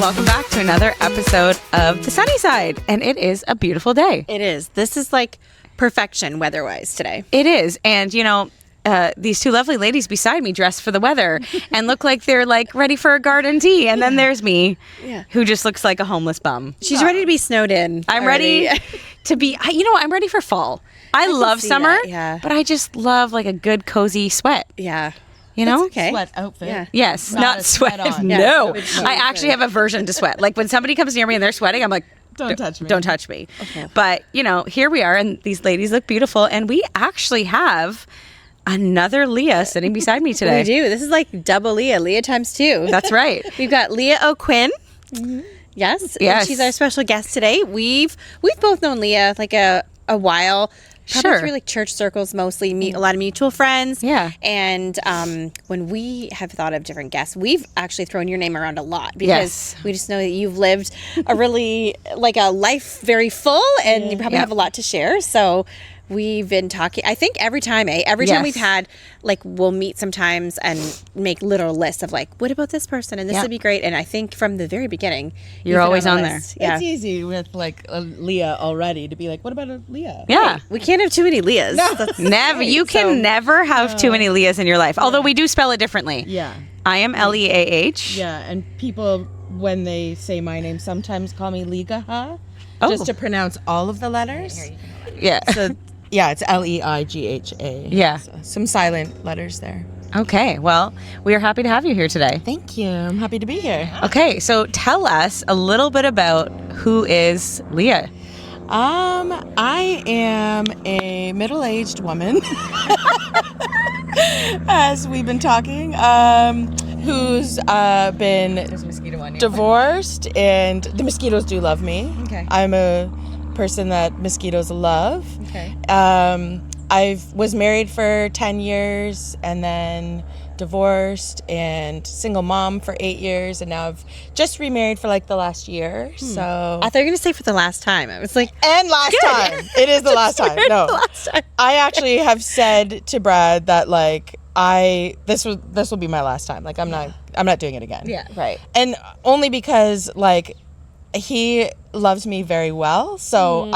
welcome back to another episode of The Sunny Side. And it is a beautiful day. It is. This is like perfection weather-wise today. It is. And, you know, these two lovely ladies beside me dressed for the weather and look like they're like ready for a garden tea. And then there's me, who just looks like a homeless bum. She's ready to be snowed in. I'm ready to be, I'm ready for fall. I love summer, but I just love like a good cozy sweat. Yeah. You know? That's okay. Sweat outfit. Yeah. Yes, not sweat. No. I actually have aversion to sweat. Like when somebody comes near me and they're sweating, I'm like, Don't touch me. Don't touch me. Okay. But, you know, here we are and these ladies look beautiful. And we actually have another Leah sitting beside me today. We do. This is like double Leah. Leah times two. That's right. We've got Leah O'Quinn. Mm-hmm. Yes. And she's our special guest today. We've both known Leah like a while. Probably through like church circles mostly, meet a lot of mutual friends. Yeah. And when we have thought of different guests, we've actually thrown your name around a lot because we just know that you've lived a really, like a life very full and you probably have a lot to share. So we've been talking, I think every time we've had, like we'll meet sometimes and make literal lists of like, what about this person? And this would be great. And I think from the very beginning, you're always on there. Yeah. It's easy with like Leah already to be like, what about a Leah? Yeah. Right. We can't have too many Leahs. No. Never. You can never have too many Leahs in your life. Although we do spell it differently. Yeah. I am Leah. Yeah. And people, when they say my name, sometimes call me Ligaha. Oh. Just to pronounce all of the letters. Yeah. So yeah, it's Leighha. Yeah. So, some silent letters there. Okay. Well, we are happy to have you here today. Thank you. I'm happy to be here. Okay. So tell us a little bit about who is Leah. I am a middle-aged woman, as we've been talking, who's been divorced, and the mosquitoes do love me. Okay. I'm a person that mosquitoes love. Okay. I was married for 10 years and then divorced and single mom for 8 years, and now I've just remarried for like the last year. So I thought you were gonna say for the last time. I was like, and last time. It is the last time. No. last time. I actually have said to Brad that like this will be my last time. Like I'm not doing it again. Yeah. Right. And only because like he loves me very well. So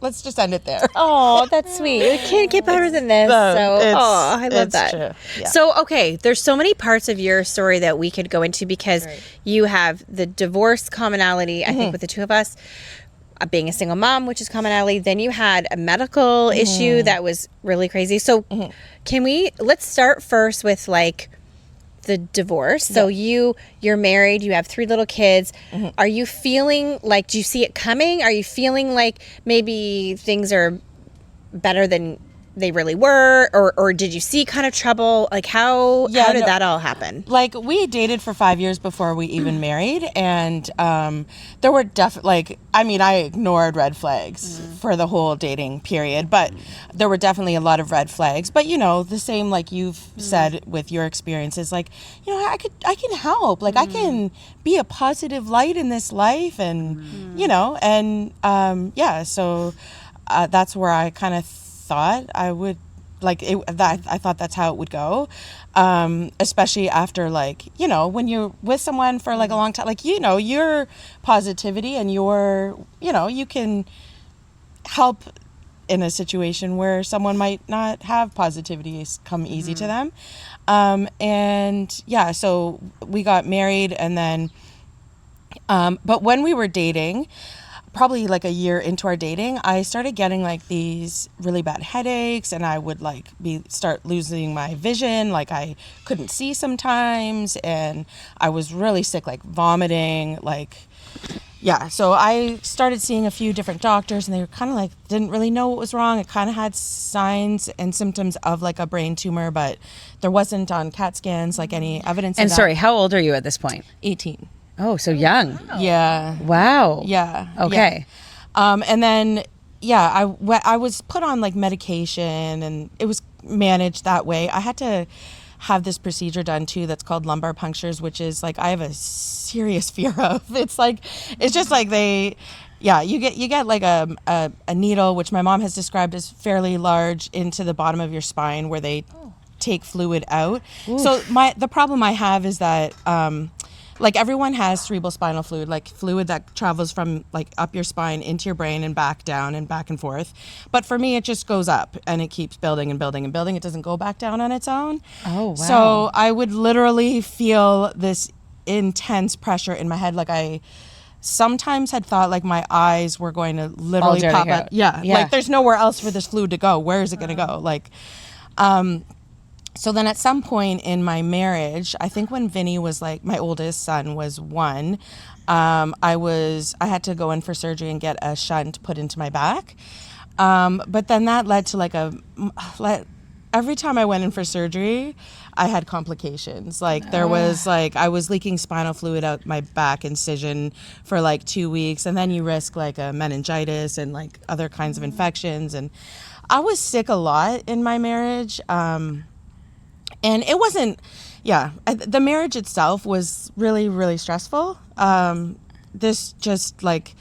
let's just end it there. Oh, that's sweet. It can't get better than this. I love that. True. Yeah. So, okay, there's so many parts of your story that we could go into because you have the divorce commonality, I think, with the two of us, being a single mom, which is commonality. Then you had a medical issue that was really crazy. So let's start first with like the divorce. So you're married, you have 3 little kids. Are you feeling like, do you see it coming? Are you feeling like maybe things are better than they really were, or did you see kind of trouble? Like how did that all happen? Like we dated for 5 years before we even married, and there were definitely I ignored red flags for the whole dating period, but there were definitely a lot of red flags. But you know, the same like you've said with your experiences, like, you know, I can help, like I can be a positive light in this life, and you know, and so that's where I kind of thought I would I thought that's how it would go, especially after, like, you know, when you're with someone for like a long time, like, you know, your positivity and your, you know, you can help in a situation where someone might not have positivity come easy to them, and so we got married, and then but when we were dating, probably like a year into our dating, I started getting like these really bad headaches, and I would like start losing my vision. Like I couldn't see sometimes, and I was really sick, like vomiting, so I started seeing a few different doctors, and they were kind of like, didn't really know what was wrong. It kind of had signs and symptoms of like a brain tumor, but there wasn't on CAT scans like any evidence of that. And sorry, how old are you at this point? 18. Oh, so young. Yeah. Wow. Yeah. Okay. Yeah. And then, I was put on like medication, and it was managed that way. I had to have this procedure done too that's called lumbar punctures, which is like I have a serious fear of. It's just like you get like a needle, which my mom has described as fairly large, into the bottom of your spine, where they take fluid out. Oof. So the problem I have is that like everyone has cerebral spinal fluid, like fluid that travels from like up your spine into your brain and back down and back and forth. But for me, it just goes up and it keeps building and building and building. It doesn't go back down on its own. Oh, wow. So I would literally feel this intense pressure in my head. Like I sometimes had thought like my eyes were going to literally Bulge out pop of out. here. Yeah. Like there's nowhere else for this fluid to go. Where is it going to go? Like, so then at some point in my marriage, I think when Vinny was like, my oldest son was 1, I had to go in for surgery and get a shunt put into my back. But then that led to every time I went in for surgery, I had complications. Like there was like, I was leaking spinal fluid out my back incision for like 2 weeks. And then you risk like a meningitis and like other kinds of infections. And I was sick a lot in my marriage. And it wasn't, the marriage itself was really, really stressful. This just like,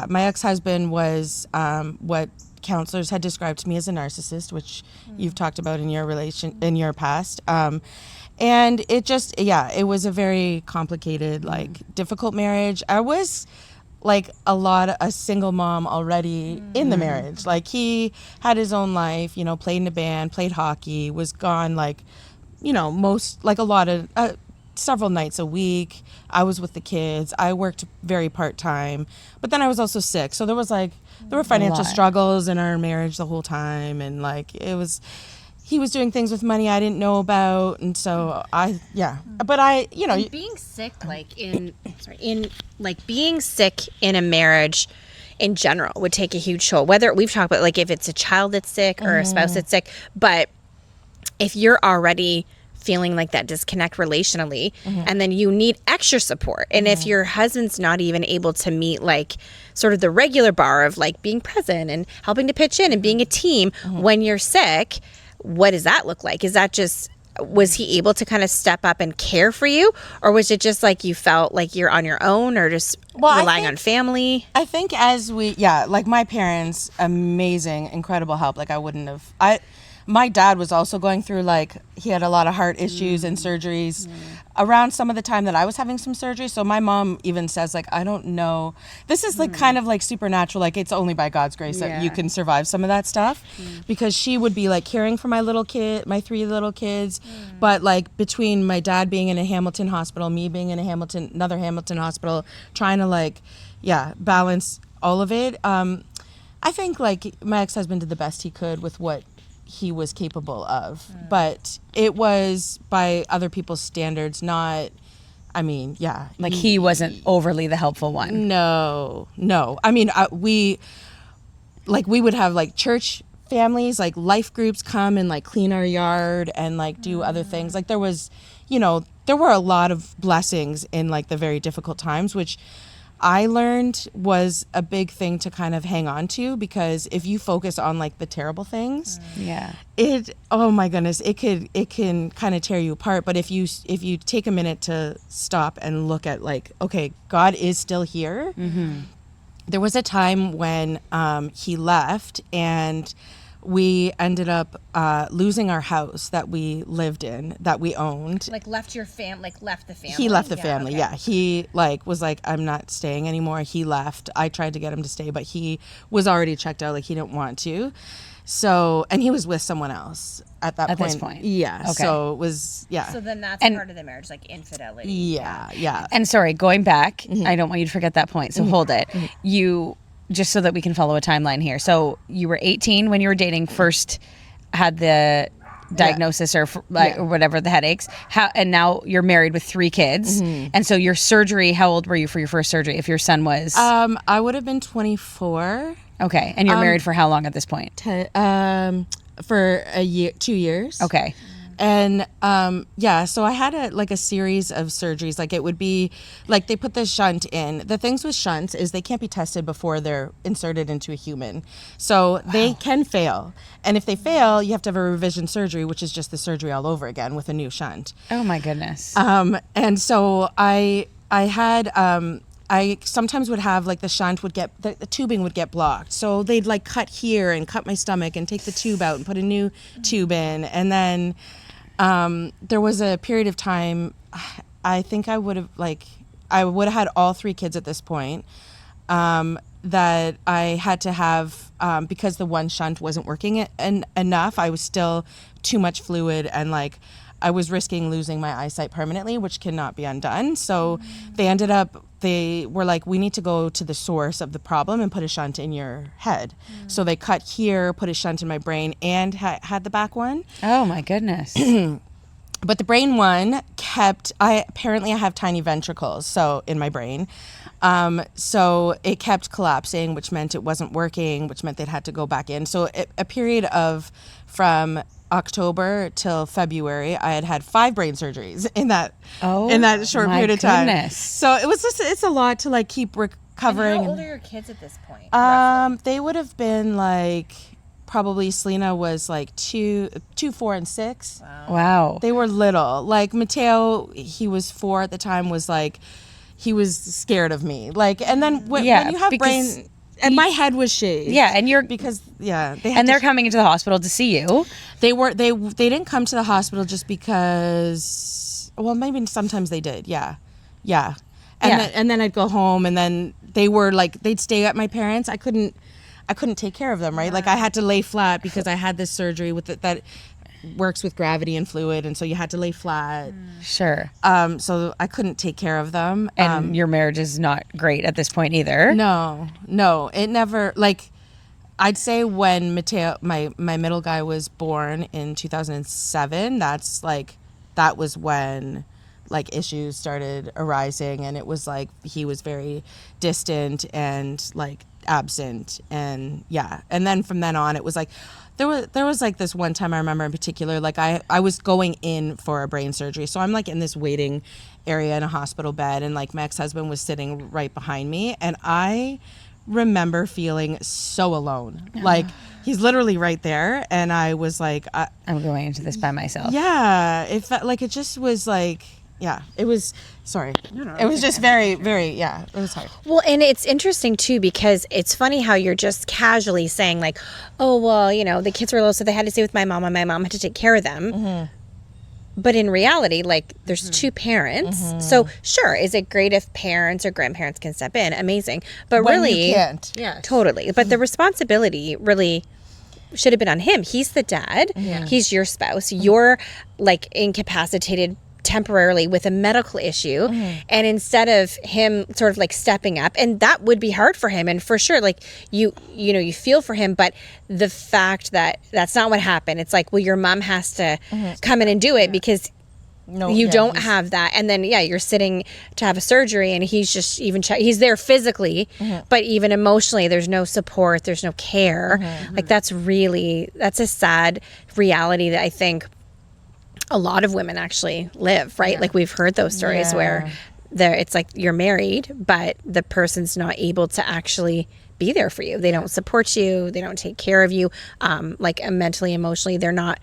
my ex-husband was what counselors had described to me as a narcissist, which you've talked about in your past. And it just, it was a very complicated, like difficult marriage. I was like a single mom already in the marriage. Like he had his own life, played in a band, played hockey, was gone like, several nights a week. I was with the kids. I worked very part-time, but then I was also sick. So there were financial struggles in our marriage the whole time. And like, he was doing things with money I didn't know about. And so and being sick, being sick in a marriage in general would take a huge toll. Whether we've talked about like if it's a child that's sick or a spouse that's sick, but if you're already feeling like that disconnect relationally, and then you need extra support, and if your husband's not even able to meet like sort of the regular bar of like being present and helping to pitch in and being a team when you're sick, what does that look like? Is that just, was he able to kind of step up and care for you, or was it just like you felt like you're on your own, or just relying on family? I think like my parents, amazing, incredible help. Like my dad was also going through, like, he had a lot of heart issues and surgeries around some of the time that I was having some surgery. So my mom even says, like, I don't know. This is like kind of like supernatural. Like it's only by God's grace that you can survive some of that stuff, because she would be like caring for my 3 little kids. But like between my dad being in a Hamilton hospital, me being in another Hamilton hospital, trying to like, balance all of it. I think like my ex-husband did the best he could with what he was capable of, but it was by other people's standards, not, like he wasn't overly the helpful one. No. I mean, we would have like church families, like life groups come and like clean our yard and like do other things. Like there was, there were a lot of blessings in like the very difficult times, which I learned was a big thing to kind of hang on to, because if you focus on like the terrible things, oh my goodness, it can kind of tear you apart. But if you take a minute to stop and look at like, okay, God is still here. There was a time when he left, and we ended up losing our house that we lived in, that we owned. Like left your left the family? He left the family, He was like, I'm not staying anymore. He left. I tried to get him to stay, but he was already checked out. Like he didn't want to. So, and he was with someone else at that point. At this point. Yeah. Okay. So it was, So then that's part of the marriage, like infidelity. Yeah. And sorry, going back, I don't want you to forget that point. So hold it. You... Just so that we can follow a timeline here. So you were 18 when you were dating, first had the diagnosis or whatever, the headaches. And now you're married with 3 kids. And so your surgery, how old were you for your first surgery? If your son was... I would have been 24. Okay. And you're married for how long at this point? For a year, 2 years. Okay. And so I had a series of surgeries. Like it would be like they put the shunt in. The things with shunts is they can't be tested before they're inserted into a human. So they can fail. And if they fail, you have to have a revision surgery, which is just the surgery all over again with a new shunt. Oh my goodness. And so I had I sometimes would have like the shunt would get, the tubing would get blocked. So they'd like cut here and cut my stomach and take the tube out and put a new tube in. And then there was a period of time, I think I would have had all 3 kids at this point. That I had to have, because the one shunt wasn't working enough. I was still too much fluid, and like I was risking losing my eyesight permanently, which cannot be undone. So they were like, we need to go to the source of the problem and put a shunt in your head. So they cut here, put a shunt in my brain, and had the back one. Oh my goodness. But the brain one I have tiny ventricles, so in my brain. So it kept collapsing, which meant it wasn't working, which meant they'd had to go back in. So a period of from October till February, I had 5 brain surgeries in that short period of time. Goodness. So it's a lot to like keep recovering. And how old are your kids at this point? They would have been like, probably Selena was like 2, 4, and 6. Wow. They were little. Like Mateo, he was 4 at the time, was like, he was scared of me. Like, and then when you have brain, and my head was shaved. Yeah, and they're coming into the hospital to see you. They didn't come to the hospital just because, well, maybe sometimes they did. Yeah. And then I'd go home, and then they were like, they'd stay at my parents'. I couldn't take care of them, right? Like I had to lay flat because I had this surgery with that works with gravity and fluid, and so you had to lay flat. Sure. So I couldn't take care of them. And your marriage is not great at this point either. No, it never, like, I'd say when Mateo, my middle guy, was born in 2007, that was when like issues started arising, and it was like he was very distant and like absent, and and then from then on it was like there was like this one time I remember in particular, like I was going in for a brain surgery, so I'm like in this waiting area in a hospital bed, and like my ex-husband was sitting right behind me, and I remember feeling so alone. Like he's literally right there, and I was like, I'm going into this by myself. It felt like it just was like, it was, sorry. No, it was just very, very, it was hard. Well, and it's interesting too, because it's funny how you're just casually saying like, oh, well, the kids were little, so they had to stay with my mom, and my mom had to take care of them. Mm-hmm. But in reality, like, there's 2 parents. Mm-hmm. So sure, is it great if parents or grandparents can step in? Amazing. But when really, you can't. Yeah, totally. But the responsibility really should have been on him. He's the dad. Yeah. He's your spouse. You're like incapacitated temporarily with a medical issue, and instead of him sort of like stepping up, and that would be hard for him, and for sure, like you feel for him, but the fact that that's not what happened, it's like, well, your mom has to come in and do it because you don't have that, and then you're sitting to have a surgery, and he's just he's there physically, but even emotionally there's no support, there's no care. Like that's a sad reality that I think a lot of women actually live, right? Like we've heard those stories where it's like you're married, but the person's not able to actually be there for you. They don't support you. They don't take care of you. Like mentally, emotionally, they're not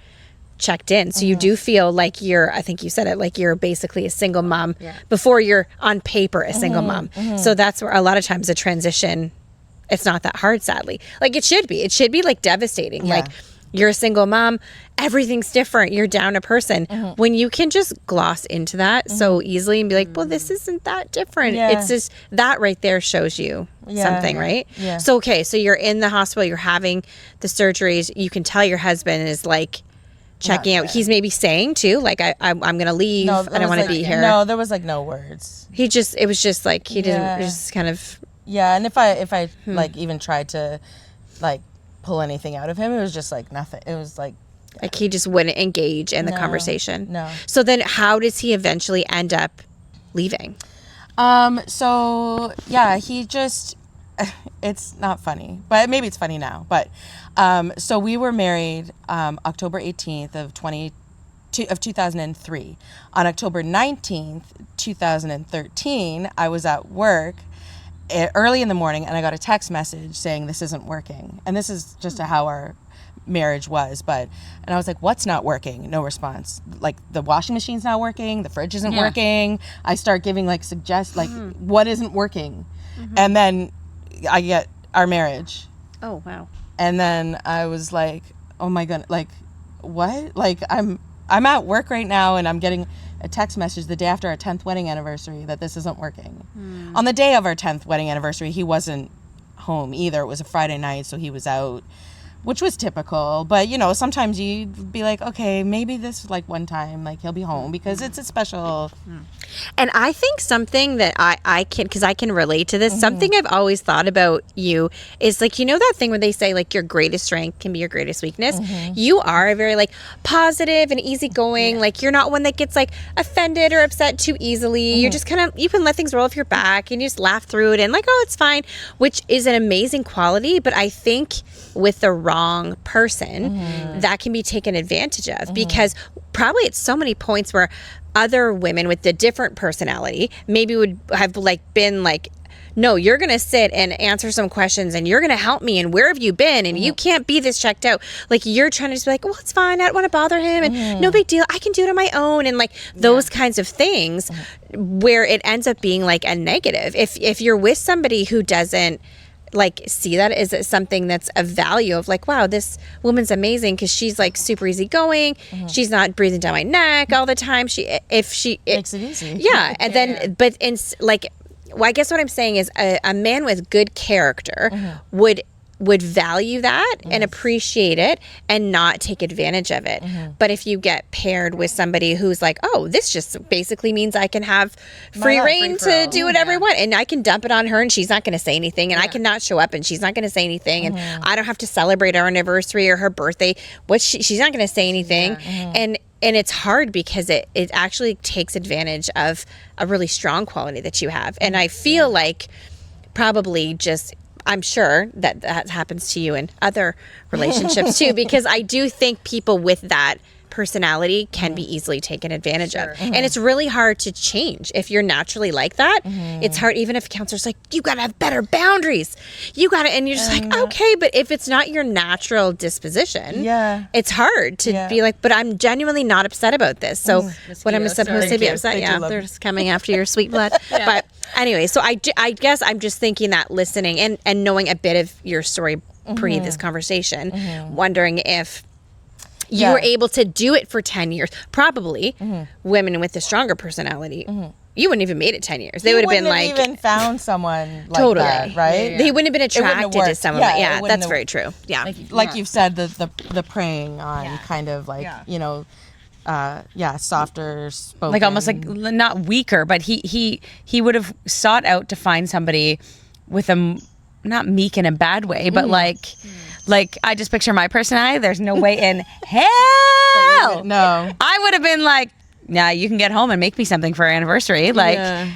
checked in. So you do feel like I think you said it, like you're basically a single mom before you're on paper a single mom. So that's where a lot of times the transition, it's not that hard, sadly. Like it should be like devastating. Like you're a single mom, everything's different. You're down a person. When you can just gloss into that so easily and be like, well, this isn't that different. It's just that right there shows you something, right? Yeah. So, okay, so you're in the hospital, you're having the surgeries. You can tell your husband is like checking out. He's maybe saying too, like, I'm going to leave. No, I don't want to be here. No, there was like no words. It was just like, he didn't, just kind of. Yeah, and if I like even tried to like pull anything out of him, it was just like nothing. It was like he just wouldn't engage in the conversation. No. So then how does he eventually end up leaving? So he just, it's not funny, but maybe it's funny now, but so we were married October 18th of 2003. On October 19th, 2013, I was at work early in the morning, and I got a text message saying this isn't working. And this is just how our marriage was, and I was like, what's not working? No response. Like the washing machine's not working, the fridge isn't working. I start giving like what isn't working, and then I get our marriage. Oh wow. And then I was like, oh my god, like what? Like I'm at work right now, and I'm getting a text message the day after our 10th wedding anniversary that this isn't working. On the day of our 10th wedding anniversary, he wasn't home either. It was a Friday night, so he was out, which was typical. But, you know, sometimes you'd be like, okay, maybe this, like, one time, like, he'll be home because it's a special... And I think something that I can, because I can relate to this, something I've always thought about you is, like, you know that thing where they say, like, your greatest strength can be your greatest weakness? You are a very, like, positive and easygoing. Like, you're not one that gets, like, offended or upset too easily. You're just kind of, you can let things roll off your back and you just laugh through it and, like, oh, it's fine, which is an amazing quality. But I think with the wrong person, that can be taken advantage of because probably at so many points where other women with a different personality maybe would have like been like, no, you're going to sit and answer some questions and you're going to help me and where have you been and you can't be this checked out. Like you're trying to just be like, well, it's fine, I don't want to bother him and no big deal, I can do it on my own, and like those kinds of things where it ends up being like a negative. If you're with somebody who doesn't like see that as something that's a value of like, wow, this woman's amazing because she's like super easygoing, she's not breathing down my neck all the time, makes it easy. Yeah. And then but in like, well, I guess what I'm saying is a man with good character would value that and appreciate it and not take advantage of it. But if you get paired with somebody who's like, oh, this just basically means I can have free reign to do whatever I want and I can dump it on her and she's not going to say anything and I can not show up and she's not going to say anything and I don't have to celebrate our anniversary or her birthday. She's not going to say anything. And it's hard because it actually takes advantage of a really strong quality that you have. And I feel like probably just, I'm sure that happens to you in other relationships too, because I do think people with that personality can be easily taken advantage of. And it's really hard to change if you're naturally like that. It's hard, even if a counselor's like, you got to have better boundaries. You got to, and you're just like, okay, but if it's not your natural disposition, it's hard to be like, but I'm genuinely not upset about this. So what am I supposed to be upset? Yeah, they're just coming after your sweet blood. But anyway, so I guess I'm just thinking that listening and knowing a bit of your story pre this conversation, wondering if you were able to do it for 10 years. Probably women with a stronger personality, you wouldn't even made it 10 years. They would have been like... even found someone like totally. that, right? They wouldn't have been attracted to someone. Yeah, that's very true. Yeah. Like you've said, the preying on kind of like, you know... softer spoken. Like almost like not weaker, but he would have sought out to find somebody with a not meek in a bad way, but like I just picture my personality. There's no way in hell. No, I would have been like, nah, you can get home and make me something for our anniversary. Like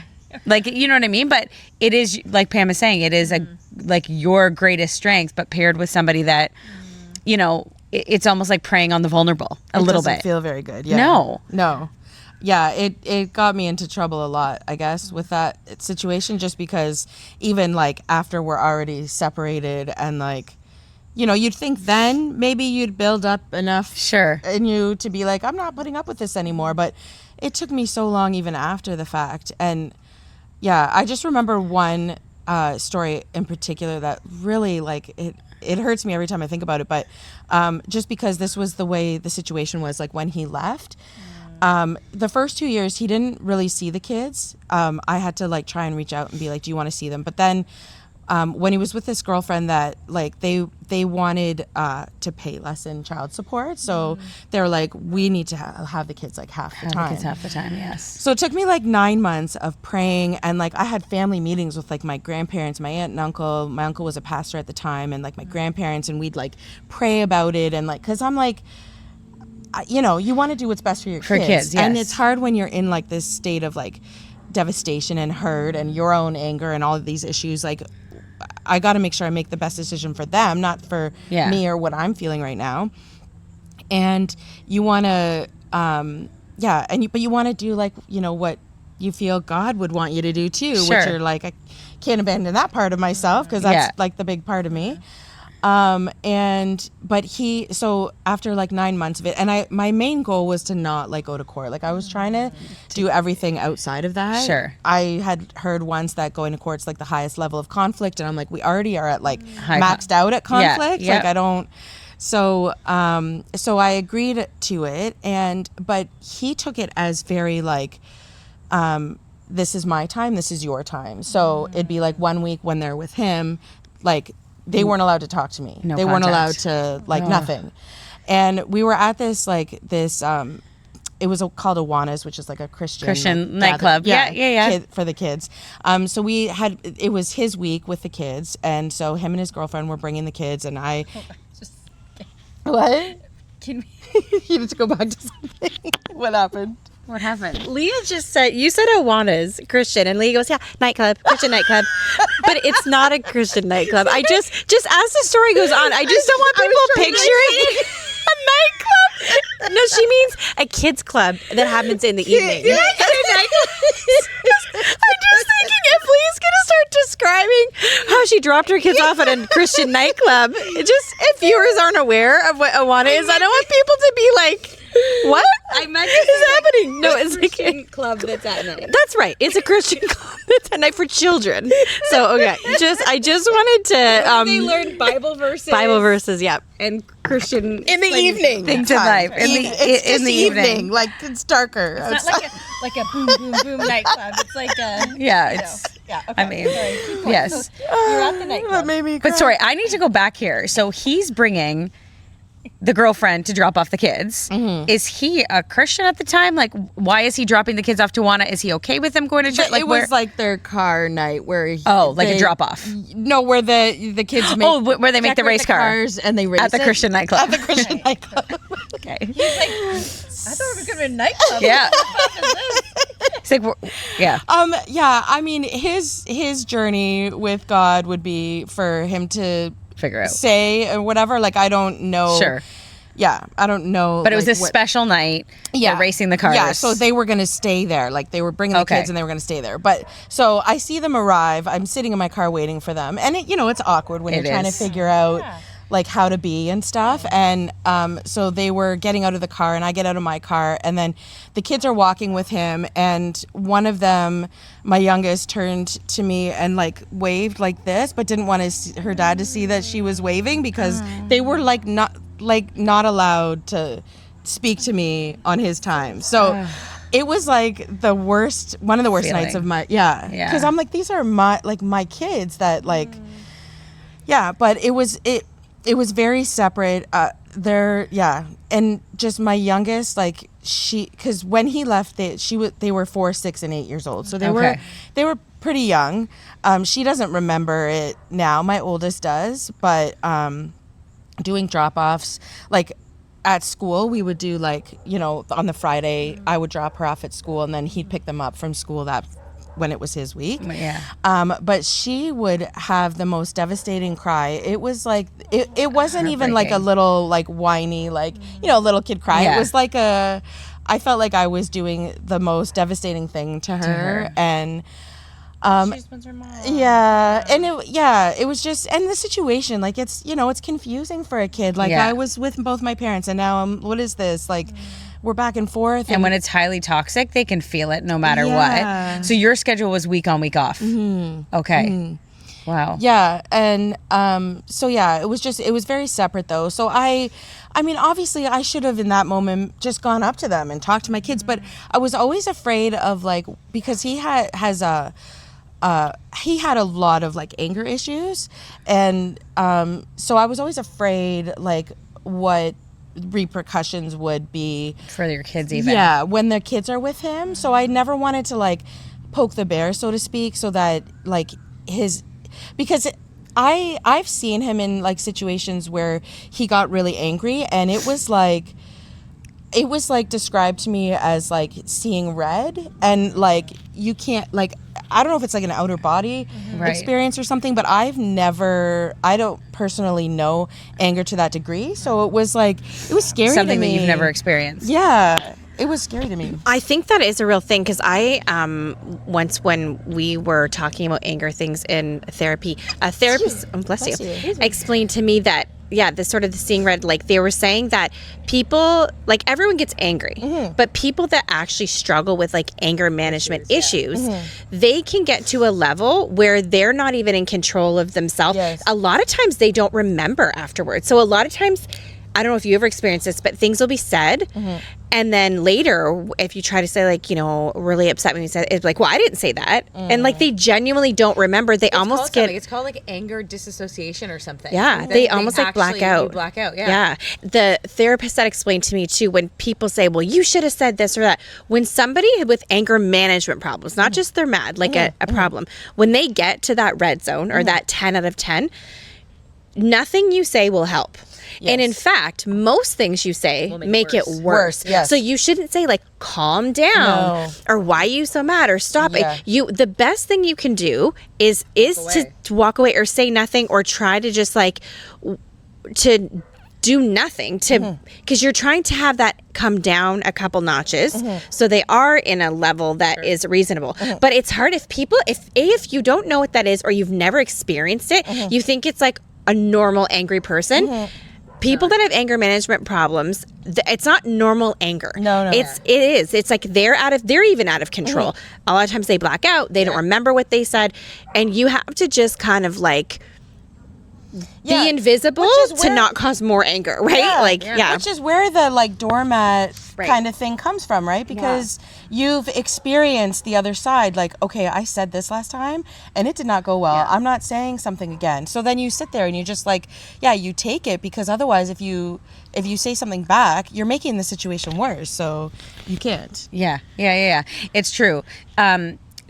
you know what I mean? But it is like Pam is saying, it is a like your greatest strength, but paired with somebody that, you know, it's almost like preying on the vulnerable a little bit. It doesn't feel very good. Yeah. No. Yeah, it got me into trouble a lot, I guess, with that situation, just because even like after we're already separated and like, you know, you'd think then maybe you'd build up enough in you to be like, I'm not putting up with this anymore. But it took me so long even after the fact. And yeah, I just remember one story in particular that really like it hurts me every time I think about it, but just because this was the way the situation was, like when he left, the first 2 years he didn't really see the kids. I had to like try and reach out and be like, do you want to see them? But then when he was with this girlfriend that like they wanted to pay less in child support, so they were like, we need to have the kids like half the time. Yes. So it took me like 9 months of praying, and like I had family meetings with like my grandparents, my aunt and uncle. My uncle was a pastor at the time, and like my grandparents, and we'd like pray about it, and like because I'm like, you know, you want to do what's best for your kids, yes. And it's hard when you're in like this state of like devastation and hurt and your own anger and all of these issues. Like I got to make sure I make the best decision for them, not for me or what I'm feeling right now. And you want to, but you want to do like, you know, what you feel God would want you to do too, which are like, I can't abandon that part of myself because that's like the big part of me. So after like 9 months of it, and my main goal was to not like go to court. Like I was trying to do everything outside of that. Sure. I had heard once that going to court's like the highest level of conflict, and I'm like, we already are at like maxed out at conflict. Yeah. Like I don't. So I agreed to it, but he took it as very like, this is my time, this is your time. So it'd be like 1 week when they're with him, like they weren't allowed to talk to me. No they weren't allowed contact. to like nothing. And we were at this it was called Awana's, which is like a Christian nightclub. Yeah. For the kids. So it was his week with the kids, and so him and his girlfriend were bringing the kids, and I. What? Can You need to go back to something. What happened? What happened? Leah just said, you said Awana's Christian, and Leah goes, yeah, nightclub, Christian nightclub. But it's not a Christian nightclub. I just as the story goes on, I just don't want people picturing a nightclub. No, she means a kids club that happens in the evening. I'm just thinking if Leah's going to start describing how she dropped her kids off at a Christian nightclub, if viewers aren't aware of what Awana is, I don't want people to be like, what? I meant is happening? No, it's like Christian club that's at night. that's right. It's a Christian club that's at night for children. So okay, I just wanted to They learned Bible verses. Yeah, and Christian In the evening. things in life. In the evening. Like it's darker. It's not like a boom, boom, boom nightclub. It's like a... Yeah, it's. Yeah, okay. I mean, yes. You're at the nightclub. That made me cry. But sorry, I need to go back here. So he's bringing the girlfriend to drop off the kids. Mm-hmm. Is he a Christian at the time? Like, why is he dropping the kids off to Wana? Is he okay with them going to church? Like, it was like their car night where a drop off. No, where the kids make where they make the decorate race car cars and they race at the it. Christian nightclub. At the Christian nightclub. Okay. He's like, I thought it was going to be a nightclub. Yeah. What the fuck is this? It's like, yeah. Yeah, I mean his journey with God would be for him to Figure out. say or whatever. Like I don't know. Sure. Yeah, I don't know. But it was a special night. Yeah, for racing the cars. Yeah, so they were gonna stay there. Like they were bringing the kids and they were gonna stay there. But so I see them arrive. I'm sitting in my car waiting for them, and it's awkward when you're trying to figure out like how to be and stuff. And so they were getting out of the car, and I get out of my car, and then the kids are walking with him, and one of them, my youngest, turned to me and like waved like this, but didn't want her dad to see that she was waving because they were not allowed to speak to me on his time. So it was like one of the worst nights of my because I'm like, these are my kids that like but it was very separate. And just my youngest, like because when he left, they were 4, 6, and 8 years old, so they were pretty young. She doesn't remember it now. My oldest does, but doing drop-offs like at school, we would do like on the Friday I would drop her off at school, and then he'd pick them up from school when it was his week. But she would have the most devastating cry. It was like it wasn't even like a little like whiny like little kid cry. It was like I felt like I was doing the most devastating thing to her. And she just wants her mom. It was just, and the situation, like it's it's confusing for a kid. Like I was with both my parents, and now what is this? Like we're back and forth. And when it's highly toxic, they can feel it no matter what. So your schedule was week on, week off. Mm-hmm. Okay. Mm-hmm. Wow. Yeah, and it was very separate though. So I mean, obviously, I should have in that moment just gone up to them and talked to my kids, but I was always afraid of like, because he had a lot of like anger issues, and so I was always afraid like what repercussions would be for your kids even when their kids are with him. So I never wanted to like poke the bear, so to speak, so that like because I've seen him in like situations where he got really angry, and it was like described to me as like seeing red, and like you can't like, I don't know if it's like an outer body experience or something, but I don't personally know anger to that degree. So it was scary something to me. That you've never experienced. Yeah. It was scary to me. I think that is a real thing, because I once, when we were talking about anger things in therapy, a therapist, bless you, explained to me that the sort of the seeing red, like they were saying that people, like everyone gets angry, but people that actually struggle with like anger management issues, they can get to a level where they're not even in control of themselves. A lot of times they don't remember afterwards. So a lot of times, I don't know if you ever experienced this, but things will be said. And then later, if you try to say like, really upset when you said, it's like, well, I didn't say that. And like, they genuinely don't remember. They almost get, it's called like anger disassociation or something. Yeah. They almost like black out. Black out. Yeah. Yeah. The therapist that explained to me too, when people say, well, you should have said this or that, when somebody with anger management problems, not just they're mad, like a problem, when they get to that red zone or that 10 out of 10, nothing you say will help. And in fact, most things you say make it worse. Yes. So you shouldn't say like, calm down or why are you so mad or stop it. The best thing you can do is to walk away or say nothing or try to just like to do nothing because you're trying to have that come down a couple notches so they are in a level that is reasonable. But it's hard if you don't know what that is or you've never experienced it, you think it's like a normal angry person. People that have anger management problems, it's not normal anger. No. It is. It's like they're even out of control. A lot of times they black out. They don't remember what they said. And you have to just kind of like be invisible to not cause more anger, right? Which is where the like doormat kind of thing comes from, right? Because you've experienced the other side. Like, okay, I said this last time and it did not go well. I'm not saying something again. So then you sit there and you just like, you take it, because otherwise if you say something back, you're making the situation worse. So you can't. Yeah. It's true.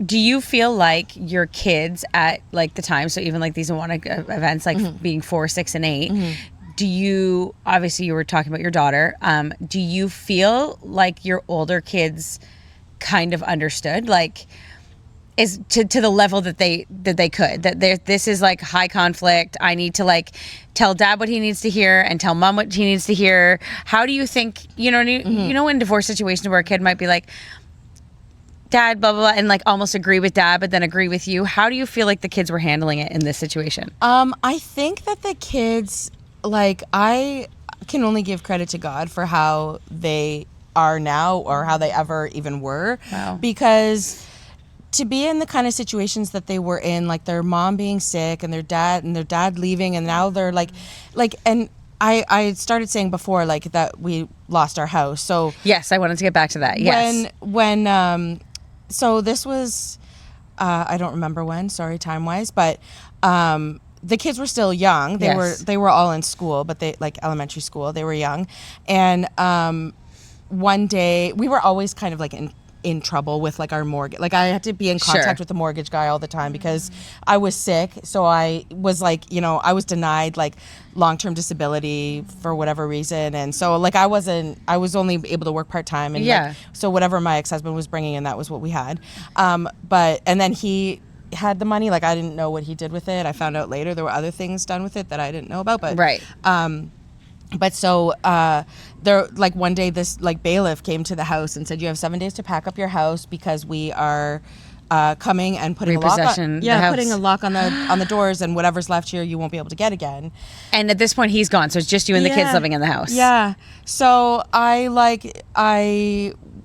Do you feel like your kids at like the time, so even like these events, like being 4, 6, and 8, do you, obviously you were talking about your daughter, do you feel like your older kids kind of understood, like, is to the level that they could, that this is like high conflict, I need to like tell dad what he needs to hear and tell mom what he needs to hear? How do you think, in divorce situations where a kid might be like, dad, blah, blah, blah, and like almost agree with dad, but then agree with you. How do you feel like the kids were handling it in this situation? I think that the kids, like, I can only give credit to God for how they are now or how they ever even were. Wow. Because to be in the kind of situations that they were in, like their mom being sick and their dad leaving, and now they're like, and I started saying before, like, that we lost our house. So yes, I wanted to get back to that. Yes. So this was, I don't remember when, sorry, time-wise, but the kids were still young. They were all in school, but they, like, elementary school, they were young. And one day, we were always kind of like in trouble with like our mortgage. Like, I had to be in contact with the mortgage guy all the time because I was sick. So I was like, I was denied like long-term disability for whatever reason. And so like I was only able to work part-time. And like, so whatever my ex-husband was bringing in, that was what we had. And then he had the money. Like, I didn't know what he did with it. I found out later there were other things done with it that I didn't know about. But but so there, like, one day this like bailiff came to the house and said, you have 7 days to pack up your house because we are coming and putting putting a lock on the doors, and whatever's left here you won't be able to get again. And at this point he's gone, so it's just you and the kids living in the house. Yeah. So I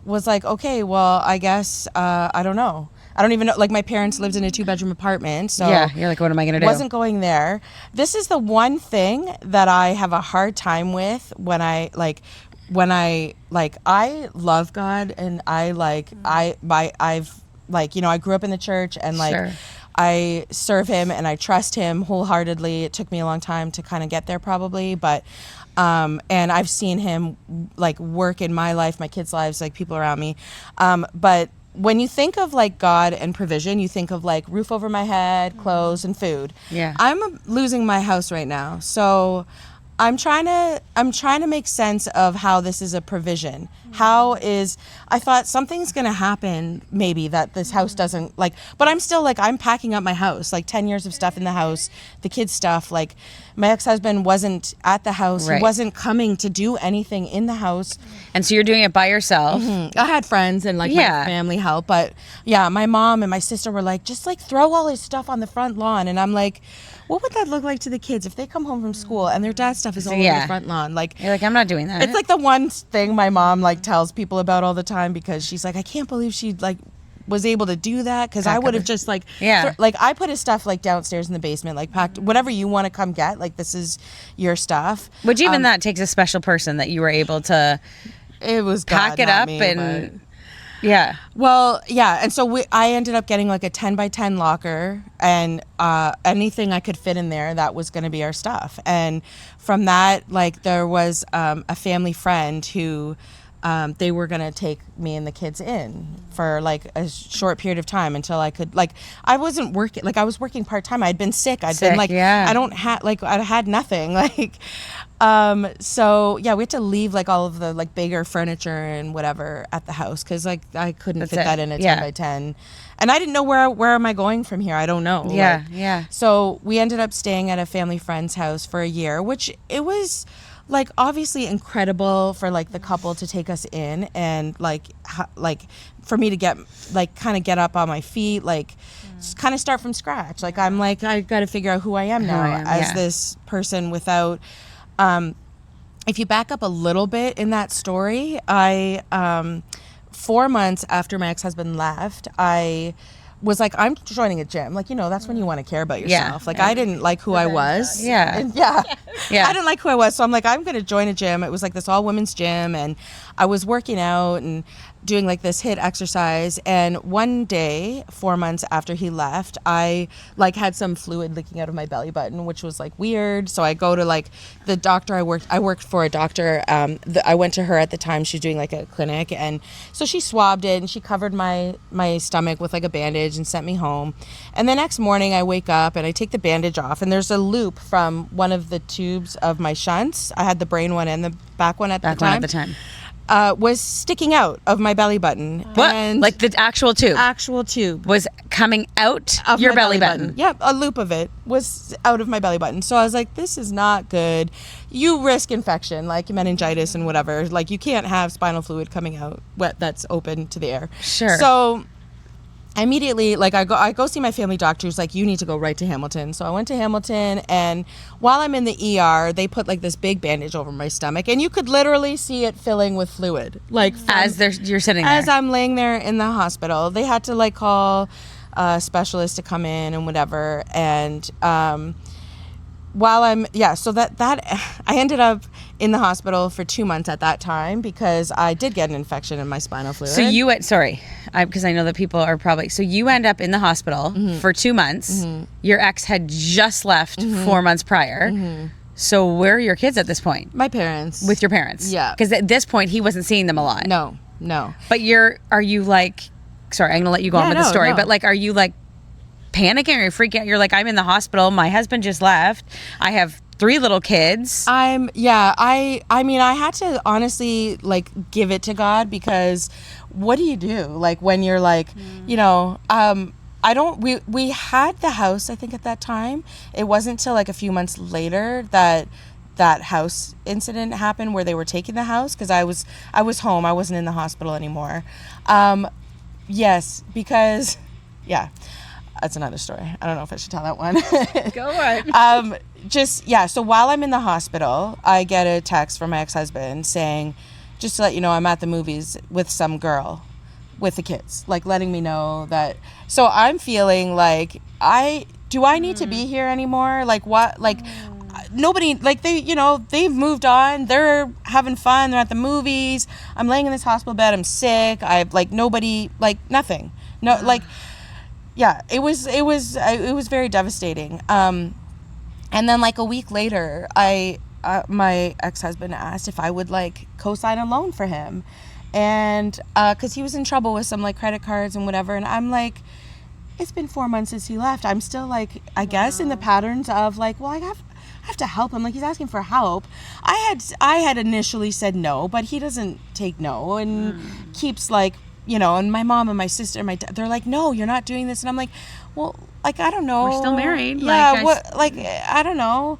was like, okay, well, I guess I don't know. I don't even know. Like, my parents lived in a 2-bedroom apartment. So you're like, what am I going to do? Wasn't going there. This is the one thing that I have a hard time with when I love God, and I grew up in the church, and like I serve him and I trust him wholeheartedly. It took me a long time to kind of get there, probably, but and I've seen him like work in my life, my kids' lives, like people around me, but when you think of like God and provision, you think of like roof over my head, clothes, and food. Yeah. I'm losing my house right now. So I'm trying to make sense of how this is a provision. I thought something's going to happen, maybe, that this house doesn't, like, but I'm still like, I'm packing up my house, like 10 years of stuff in the house, the kids' stuff. Like, my ex-husband wasn't at the house. He wasn't coming to do anything in the house. And so you're doing it by yourself. I had friends and like my family help, but my mom and my sister were like, just like throw all his stuff on the front lawn. And I'm like, what would that look like to the kids if they come home from school and their dad's stuff is all over Yeah. the front lawn? Like, You're like, I'm not doing that. it's like the one thing my mom like tells people about all the time, because she's like, I can't believe she like was able to do that, because I would have just like like I put his stuff like downstairs in the basement, like packed whatever you want to come get, like this is your stuff. Which even that takes a special person that you were able to it was pack God, it not up me, and yeah. Well, yeah, and so I ended up getting like a 10 by 10 locker, and anything I could fit in there, that was going to be our stuff. And from that, like there was a family friend who they were going to take me and the kids in for like a short period of time until I could, like, I wasn't working, like I was working part-time. I'd been sick. I'd been like, I don't have, like, I had nothing. Like, so yeah, we had to leave like all of the like bigger furniture and whatever at the house, because like I couldn't fit that in a 10 by 10. And I didn't know where am I going from here? I don't know. Yeah, like, yeah. So we ended up staying at a family friend's house for a year, which it was like obviously incredible for like the couple to take us in, and like for me to get like kind of get up on my feet, like kind of start from scratch. Like I'm like, I got to figure out who I am now as this person without. If you back up a little bit in that story, I 4 months after my ex-husband left, I was like, I'm joining a gym. Like, you know, that's when you want to care about yourself. Like, I didn't like who I was. Yeah. And I didn't like who I was. So I'm like, I'm going to join a gym. It was like this all women's gym. And I was working out and doing like this HIIT exercise. And one day, 4 months after he left, I like had some fluid leaking out of my belly button, which was like weird. So I go to like the doctor. I worked for a doctor. I went to her at the time. She was doing like a clinic. And so she swabbed it and she covered my stomach with like a bandage and sent me home. And the next morning I wake up and I take the bandage off, and there's a loop from one of the tubes of my shunts. I had the brain one and the back one at the time. Was sticking out of my belly button. What? And like the actual tube? Actual tube. Was coming out of your my belly button. Yep, a loop of it was out of my belly button. So I was like, this is not good. You risk infection, like meningitis and whatever. Like you can't have spinal fluid coming out that's open to the air. Sure. So immediately, like I go see my family doctor, who's like, you need to go right to Hamilton. So I went to Hamilton, and while I'm in the ER, they put like this big bandage over my stomach, and you could literally see it filling with fluid, like you're sitting there. As I'm laying there in the hospital. They had to like call a specialist to come in and whatever. And while I'm so that I ended up in the hospital for 2 months at that time, because I did get an infection in my spinal fluid. So you went, because I know that people are probably, so you end up in the hospital for 2 months. Your ex had just left 4 months prior. So where are your kids at this point? My parents. With your parents? Yeah. Because at this point he wasn't seeing them a lot. No. But are you like, sorry, I'm gonna let you go on with the story, but like, are you like panicking or freaking out? You're like, I'm in the hospital, my husband just left, I have 3 little kids. I mean, I had to honestly like give it to God, because what do you do like when you're like, you know, we had the house, I think at that time. It wasn't till like a few months later that house incident happened where they were taking the house, because I was home, I wasn't in the hospital anymore. Yes, because that's another story. I don't know if I should tell that one. Go on. So while I'm in the hospital, I get a text from my ex-husband saying, just to let you know, I'm at the movies with some girl with the kids, like letting me know that. So I'm feeling like, do I need to be here anymore? Like what? Like nobody, like they've moved on. They're having fun. They're at the movies. I'm laying in this hospital bed. I'm sick. I've like nobody, like nothing. No, like. Yeah, it was very devastating. And then like a week later, my ex-husband asked if I would like co-sign a loan for him, and because he was in trouble with some like credit cards and whatever. And I'm like, it's been 4 months since he left. I'm still like, I guess in the patterns of like, well, I have to help him. Like he's asking for help. I had initially said no, but he doesn't take no and keeps like. You know, and my mom and my sister and my dad, they're like, no, you're not doing this. And I'm like, well, like, I don't know. We're still married. Yeah, I don't know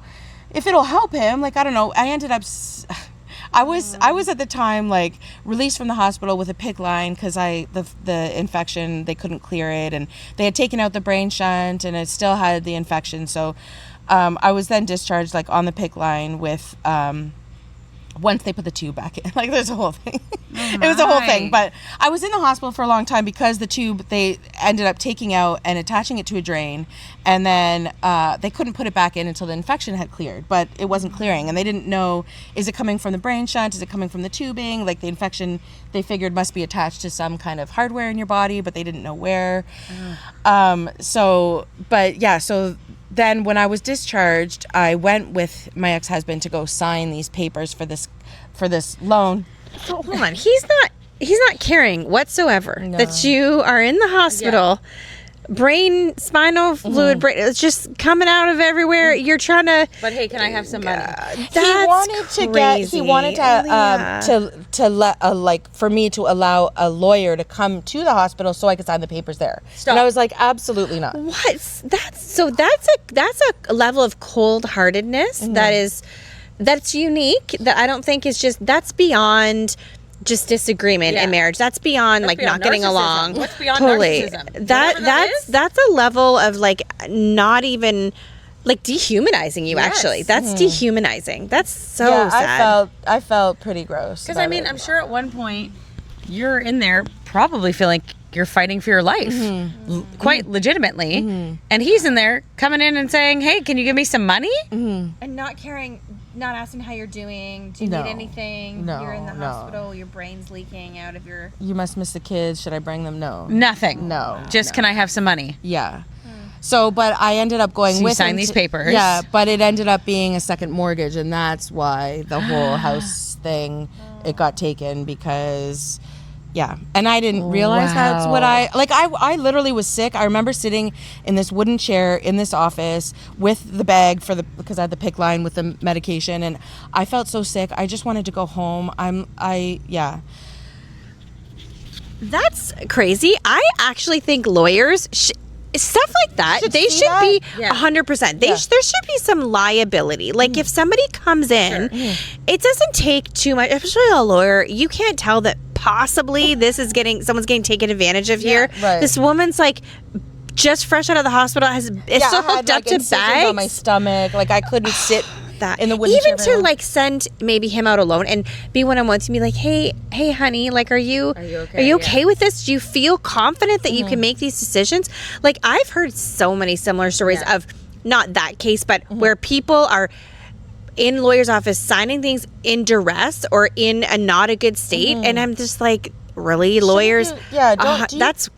if it'll help him. Like, I don't know. I ended up, I was at the time, like, released from the hospital with a PICC line because the infection, they couldn't clear it. And they had taken out the brain shunt and it still had the infection. So I was then discharged like on the PICC line with once they put the tube back in. Like, there's a whole thing. It was a whole thing. But I was in the hospital for a long time because the tube, they ended up taking out and attaching it to a drain. And then they couldn't put it back in until the infection had cleared. But it wasn't clearing. And they didn't know, is it coming from the brain shunt? Is it coming from the tubing? Like, the infection, they figured must be attached to some kind of hardware in your body, but they didn't know where. So then when I was discharged, I went with my ex-husband to go sign these papers for this loan. So hold on, he's not caring whatsoever that you are in the hospital. Brain, spinal fluid, brain, it's just coming out of everywhere. You're trying to. But hey, can I have some money? He wanted to let for me to allow a lawyer to come to the hospital so I could sign the papers there. Stop. And I was like, absolutely not. What? That's a level of cold-heartedness that's unique, that I don't think is just, that's beyond just disagreement in marriage. That's beyond like beyond not getting narcissism. along. What's beyond totally. narcissism? That's a level of like not even like dehumanizing you. Yes. Actually, that's dehumanizing. That's so sad. I felt pretty gross. Because I mean, I'm sure at one point you're in there probably feeling like you're fighting for your life, quite legitimately, and he's in there coming in and saying, "Hey, can you give me some money?" And not caring, not asking how you're doing. Do you need anything? No, You're in the no. hospital. Your brain's leaking out of your. You must miss the kids. Should I bring them? No. Nothing. No. Just can I have some money? Yeah. So, but I ended up going So you with signed him these papers. Yeah, but it ended up being a second mortgage, and that's why the whole house thing, it got taken because. Yeah, and I didn't realize that's what I literally was sick. I remember sitting in this wooden chair in this office with the bag because I had the PICC line with the medication, and I felt so sick. I just wanted to go home. That's crazy. I actually think lawyers stuff like that, they should be 100%. There should be some liability. Like if somebody comes in, it doesn't take too much, especially a lawyer. You can't tell that possibly someone's getting taken advantage of here. Right. This woman's like just fresh out of the hospital, is still hooked up to bags on my stomach. Like I couldn't sit in the wooden even chair to like send maybe him out alone and be one-on-one to be like, hey honey, like are you okay with this? Do you feel confident that you can make these decisions? Like I've heard so many similar stories of not that case, but where people are in lawyer's office signing things in duress or in a not a good state, and I'm just like, really, lawyers? That's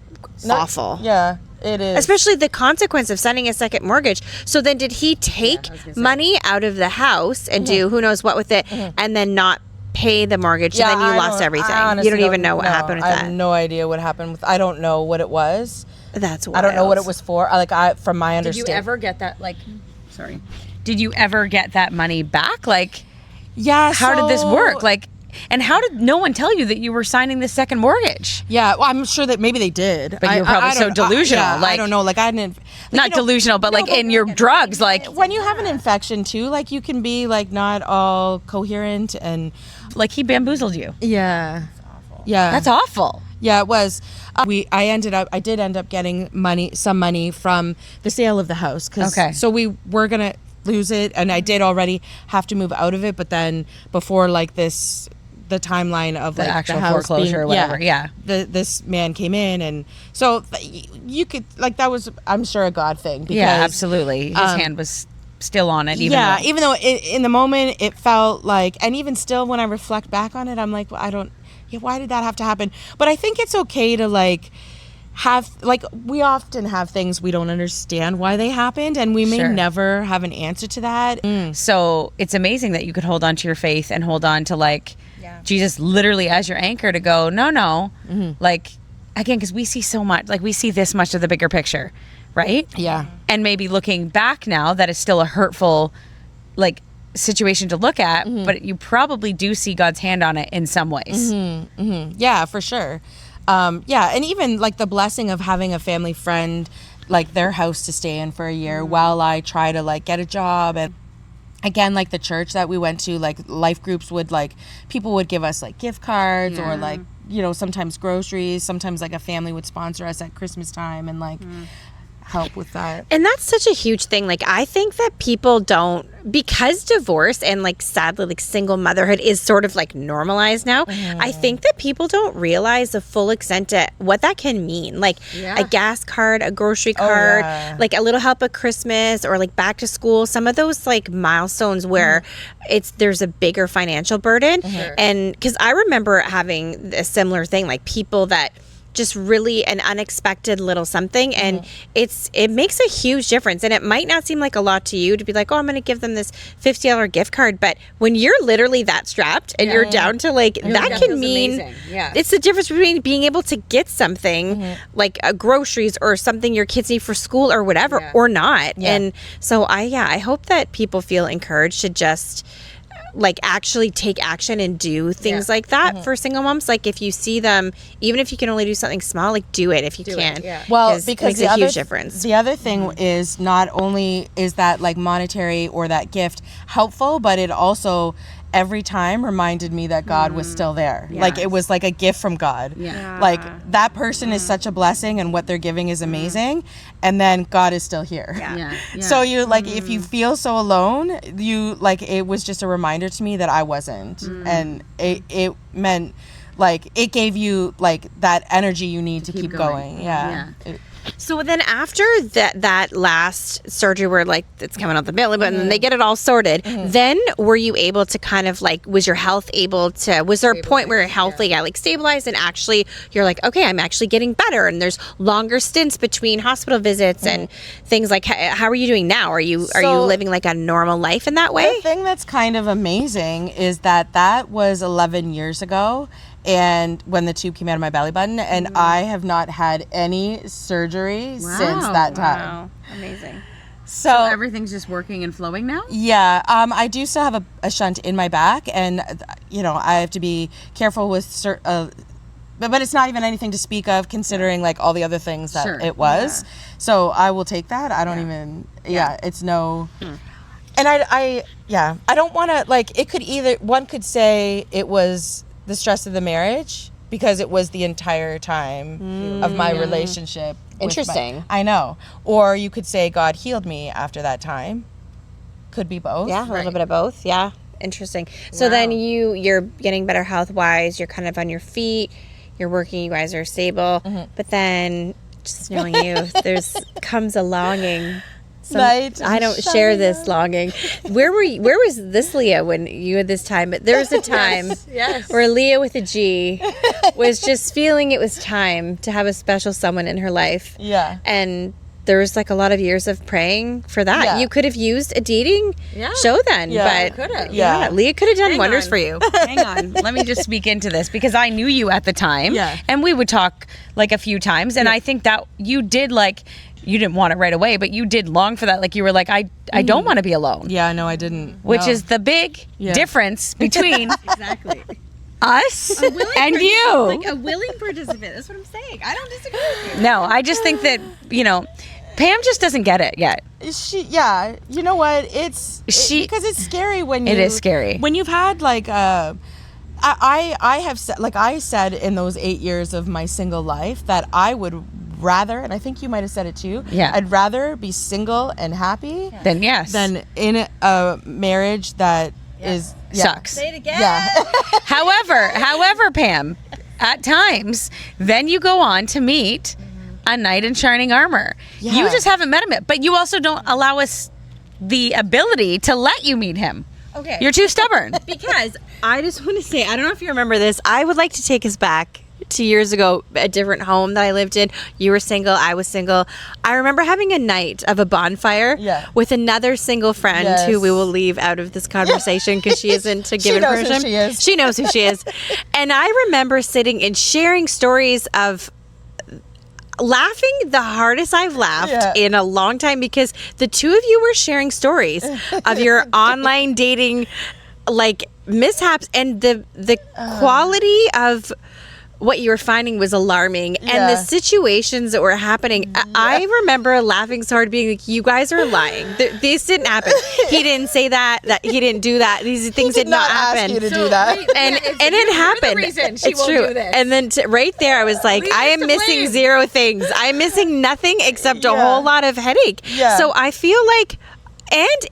awful. Yeah. It is. Especially the consequence of signing a second mortgage. So then did he take money out of the house and do who knows what with it and then not pay the mortgage? And then you lost everything. You don't even know what happened with that. I have no idea what happened with. I don't know what it was. That's wild. I don't know what it was for. From my understanding. Did you ever get that Did you ever get that money back? Like, yeah. How did this work? Like, and how did no one tell you that you were signing this second mortgage? Yeah, well, I'm sure that maybe they did. But you were probably so delusional. I don't know. Like, I didn't... Not delusional, but like in your drugs, like... When you have an infection, too, like, you can be, like, not all coherent and... Like, he bamboozled you. Yeah. That's awful. Yeah. That's awful. Yeah, it was. I did end up getting some money from the sale of the house. So we were going to lose it, and I did already have to move out of it, but then before, like, the timeline of the like actual the house foreclosure or whatever. This man came in, and so you could like that was, I'm sure, a God thing. Because, absolutely. His hand was still on it. Even though in the moment it felt like, and even still when I reflect back on it, I'm like, well, why did that have to happen? But I think it's okay to like have, like, we often have things we don't understand why they happened, and we may never have an answer to that. So it's amazing that you could hold on to your faith and hold on to like Jesus literally as your anchor to go, no. Like, again, because we see so much, like we see this much of the bigger picture, right? Yeah. And maybe looking back now, that is still a hurtful, like, situation to look at, but you probably do see God's hand on it in some ways. Yeah, for sure. And even like the blessing of having a family friend, like their house to stay in for a year while I try to like get a job. And again, like the church that we went to, like life groups would, like, people would give us like gift cards or like, sometimes groceries. Sometimes like a family would sponsor us at Christmas time, and like help with that. And that's such a huge thing. Like, I think that people don't, because divorce and like sadly like single motherhood is sort of like normalized now. I think that people don't realize the full extent to what that can mean. Like a gas card, a grocery card, like a little help at Christmas or like back to school. Some of those like milestones where there's a bigger financial burden. And because I remember having a similar thing, like people that just really an unexpected little something, and it makes a huge difference. And it might not seem like a lot to you to be like, oh, I'm going to give them this $50 gift card, but when you're literally that strapped and you're down to like that can mean it's the difference between being able to get something like groceries or something your kids need for school or whatever or not. And so I hope that people feel encouraged to just like actually take action and do things like that for single moms. Like if you see them, even if you can only do something small, like do it if you can. Well, because it makes a huge difference. The other thing is not only is that like monetary or that gift helpful, but it also every time reminded me that God was still there. Like it was like a gift from God. Like that person is such a blessing and what they're giving is amazing. And then God is still here. So you like, if you feel so alone, you like, it was just a reminder to me that I wasn't. And it meant like, it gave you like that energy you need to keep going. So then after that last surgery where like it's coming out the belly button and they get it all sorted, then were you able to kind of like, was your health able to, was there a point where your health got like stabilized and actually you're like, okay, I'm actually getting better, and there's longer stints between hospital visits and things like, how are you doing now? Are you living like a normal life in that way? The thing that's kind of amazing is that was 11 years ago. And when the tube came out of my belly button, and I have not had any surgery since that time. Wow, amazing. So everything's just working and flowing now? Yeah, I do still have a shunt in my back, and you know I have to be careful with but it's not even anything to speak of considering like all the other things that it was. So I will take that. I don't even. It's no. And I don't want to like. It could either one could say it was the stress of the marriage because it was the entire time of my relationship. Interesting. I know. Or you could say God healed me after that time. Could be both. Yeah, a little bit of both. Yeah. Interesting. So then you're getting better health wise, you're kind of on your feet, you're working, you guys are stable. But then just knowing you, comes a longing. I don't share this longing. Where was this Leah when you had this time? But there was a time where Leah with a G was just feeling it was time to have a special someone in her life. Yeah. And there was like a lot of years of praying for that. Yeah. You could have used a dating show then. Yeah, but could have. Yeah. Leah could have done wonders for you. Hang on. Let me just speak into this because I knew you at the time. Yeah. And we would talk like a few times. And I think that you did like... You didn't want it right away, but you did long for that. Like you were like, I don't want to be alone. Yeah, no, I didn't. Which is the big difference between us and you. Like a willing participant. That's what I'm saying. I don't disagree with you. No, I just think that, Pam just doesn't get it yet. You know what? Because it's scary when you... It is scary. When you've had like... I have said, like I said in those 8 years of my single life that I would rather, and I think you might have said it too, I'd rather be single and happy than in a marriage that is sucks. Say it again. Yeah. However, Pam, at times, then you go on to meet a knight in shining armor. Yeah. You just haven't met him yet, but you also don't allow us the ability to let you meet him. Okay. You're too stubborn. Because I just want to say, I don't know if you remember this. I would like to take us back 2 years ago, a different home that I lived in. You were single, I was single. I remember having a night of a bonfire with another single friend who we will leave out of this conversation because she isn't a given person. She knows who she is. And I remember sitting and sharing stories of laughing the hardest I've laughed in a long time because the two of you were sharing stories of your online dating like mishaps and the quality of what you were finding was alarming, and the Yeah. situations that were happening. I remember laughing so hard, being like, "You guys are lying. This didn't happen. He didn't say that. That he didn't do that. These things did not ask happen." you to do that. And it you're happened. the reason she It's won't true. do this. And then right there, I was like, Leave I us am to missing blame. 0 things. I'm missing nothing except a Yeah. whole lot of headache. Yeah. So I feel like,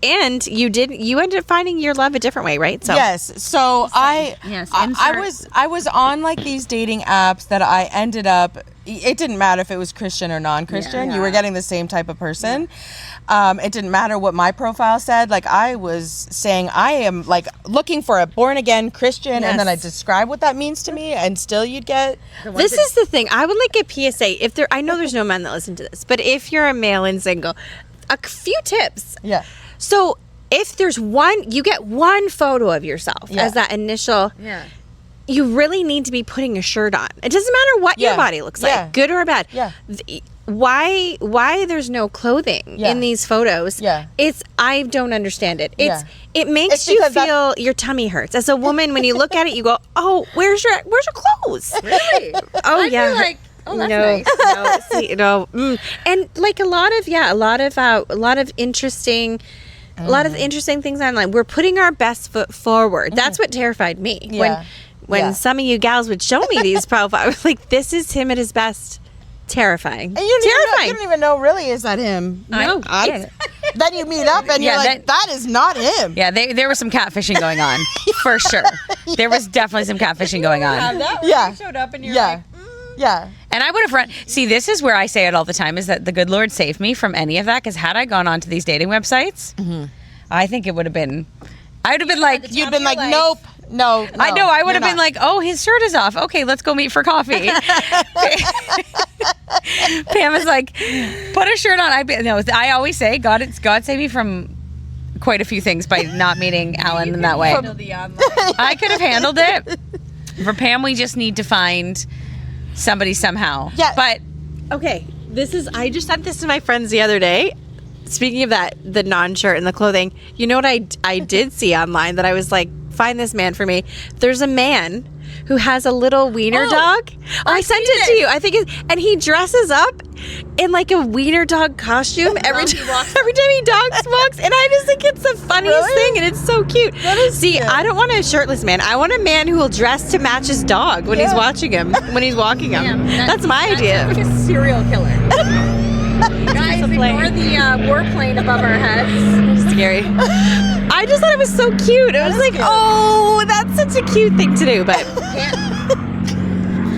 and you ended up finding your love a different way, right? So Yes. So Yes, I insert. was on like these dating apps that I ended up. It didn't matter if it was Christian or non-Christian. You were getting the same type of person. It didn't matter what my profile said. Like I was saying, I am like looking for a born again Christian, and then I describe what that means to me, and still you'd get. this is the thing. I would like a PSA. If there, I know there's no men that listen to this, but if you're a male and single, a few tips. Yeah. So if there's you get one photo of yourself Yeah. as that initial. Yeah. You really need to be putting a shirt on. It doesn't matter what your Yeah. body looks Yeah. like, good or bad. Yeah. Why there's no clothing Yeah. in these photos? Yeah. I don't understand it. Yeah. It makes It's you because feel your tummy hurts. As a woman, when you look at it, you go, "Oh, where's your clothes?" Really? Oh I'd yeah. be like, oh, that's no, nice. no, see, no. And like a lot of interesting things online. We're putting our best foot forward. That's what terrified me. Yeah. When Yeah. some of you gals would show me these profiles, I was like, this is him at his best. Terrifying. And you Terrifying. don't even know really, is that him? No. I don't know. Then you meet up and Yeah, you're like, that is not him. Yeah, there was some catfishing going on for sure. There was definitely some catfishing going on. Yeah. Showed up and you're Yeah. like, Yeah. And I would have run. See, this is where I say it all the time: is that the good Lord saved me from any of that? Because had I gone onto these dating websites, I think it would have been. I would have been like, You'd been like, nope, no. I know. I would have you're been not. like, oh, his shirt is off. Okay, let's go meet for coffee. Pam is like, put a shirt on. I always say, God save me from quite a few things by not meeting Alan in that way. handle the online. I could have handled it. For Pam, we just need to find somebody somehow. Yeah. But Okay, I just sent this to my friends the other day. Speaking of that, the non-shirt and the clothing, you know what I did see online that I was like, find this man for me. There's a man who has a little wiener dog. I sent it to you. I think and he dresses up in like a wiener dog costume every time he walks, and I just think it's the funniest thing, and it's so cute. See, cute. I don't want a shirtless man. I want a man who will dress to match his dog when he's watching him, when he's walking him. That's my idea. like a serial killer. Guys, ignore the warplane above our heads. Scary. I just thought it was so cute. I was like, oh, that's such a cute thing to do. But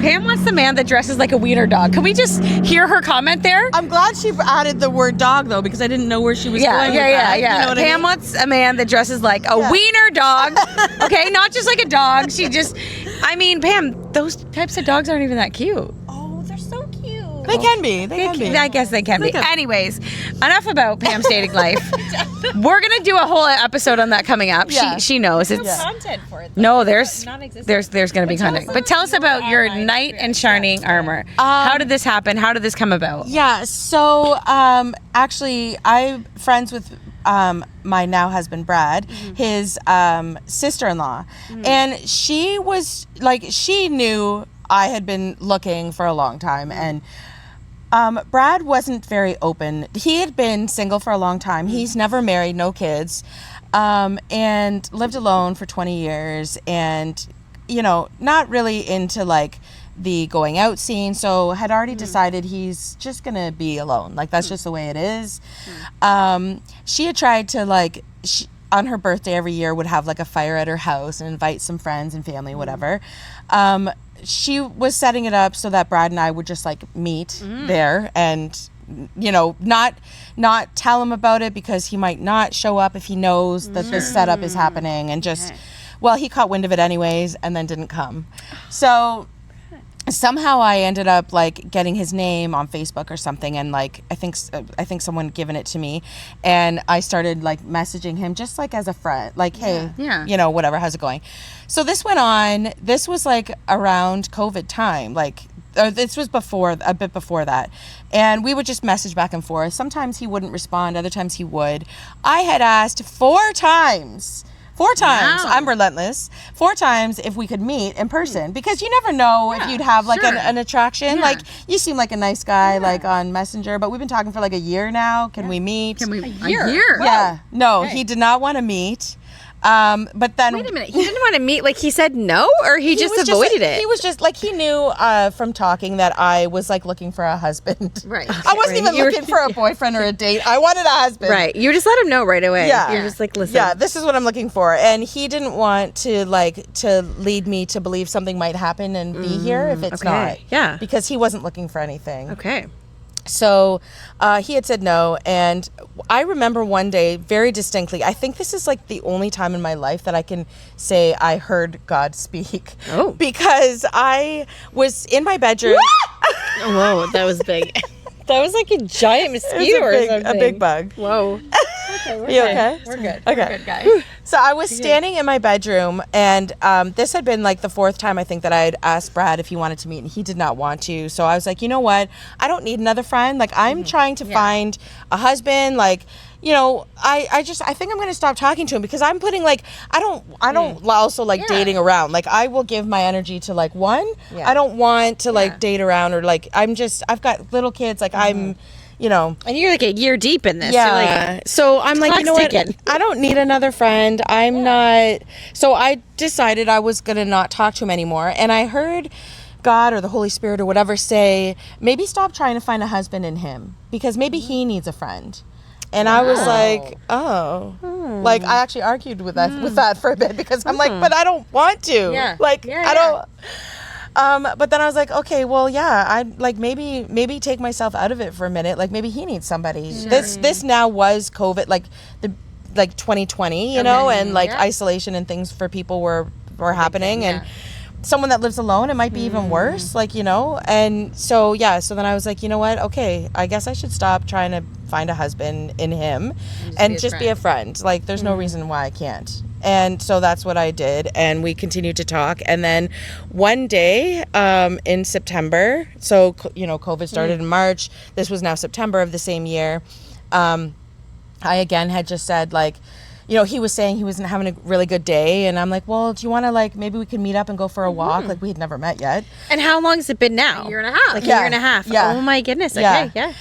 Pam wants the man that dresses like a wiener dog. Can we just hear her comment there? I'm glad she added the word dog, though, because I didn't know where she was going with that. You know what I Pam mean? wants a man that dresses like a wiener dog. Okay, not just like a dog. Pam, those types of dogs aren't even that cute. Oh, they're so cute. They can be. They can be. I guess they can be. Anyways, enough about Pam's dating life. We're gonna do a whole episode on that coming up. Yeah. She knows it's. Content for it. No, there's Non-existent. there's going to be content. But tell us about your knight in shining armor. How did this happen? How did this come about? Yeah, so actually, I'm friends with my now husband, Brad, his sister-in-law. And she was, like, she knew I had been looking for a long time. And Brad wasn't very open. He had been single for a long time. He's never married, no kids, and lived alone for 20 years. And, you know, not really into, like, the going out scene, so had already decided he's just gonna be alone. Like, that's just the way it is. She had tried to, like, on her birthday every year would have like a fire at her house and invite some friends and family, whatever. She was setting it up so that Brad and I would just like meet there and, you know, not tell him about it because he might not show up if he knows that this setup is happening, and just, well, he caught wind of it anyways and then didn't come. So somehow I ended up like getting his name on Facebook or something, and like I think someone given it to me, and I started like messaging him just like as a friend, like, hey, you know, whatever, how's it going? So this went on. This was like around COVID time, like this was a bit before that, and we would just message back and forth. Sometimes he wouldn't respond, other times he would. I had asked 4 times 4 times. Wow. I'm relentless. 4 times if we could meet in person, because you never know if you'd have like sure. an attraction. Yeah. Like, you seem like a nice guy, like on Messenger, but we've been talking for like a year now. Can we meet? Can we? A year? year? Yeah. No, he did not want to meet. But then Wait a minute. He didn't want to meet. Like, he said no, or he just was avoided it. He was just like, he knew from talking that I was like looking for a husband. Right. I wasn't even You were- looking for a boyfriend or a date. I wanted a husband. Right. You just let him know right away. Yeah. You're just like, listen. Yeah, this is what I'm looking for. And he didn't want to lead me to believe something might happen and be here if it's okay. not. Yeah. Because he wasn't looking for anything. Okay. So he had said no, and I remember one day very distinctly, I think this is like the only time in my life that I can say I heard God speak. Oh. Because I was in my bedroom. Whoa, that was big. That was like a giant It mosquito was or something. a big bug. Whoa. You okay? We're good. Okay. We're good, guys. So I was standing in my bedroom, and this had been like the 4th time I think that I had asked Brad if he wanted to meet, and he did not want to. So I was like, you know what? I don't need another friend. Like, I'm trying to find a husband. Like, you know, I think I'm going to stop talking to him, because I'm putting like, I don't also like dating around. Like, I will give my energy to like one. Yeah. I don't want to like date around, or like, I've got little kids. Like, I'm, you know. And you're like a year deep in this. Yeah. You're like, So I'm like, you know clock's what? ticking. I don't need another friend. I'm not. So I decided I was going to not talk to him anymore. And I heard God or the Holy Spirit or whatever say, maybe stop trying to find a husband in him, because maybe he needs a friend. And I was like, oh. Like, I actually argued with that for a bit, because I'm like, but I don't want to. Yeah. Like, I don't. But then I was like, okay, well, yeah, I'd like maybe take myself out of it for a minute. Like, maybe he needs somebody. This now was COVID, like 2020, you know, and like isolation and things for people were happening, and someone that lives alone, it might be even worse, like, you know. And so so then I was like, you know what, okay, I guess I should stop trying to find a husband in him and just be a friend. Like, there's no reason why I can't. And so that's what I did, and we continued to talk. And then one day in September, so you know, COVID started in March, this was now September of the same year, I again had just said, like, you know, he was saying he wasn't having a really good day, and I'm like, well, do you want to, like, maybe we can meet up and go for a walk? Like, we had never met yet. And how long has it been now? A year and a half. Like a year and a half. Yeah. Oh my goodness. Yeah. Okay. Yeah.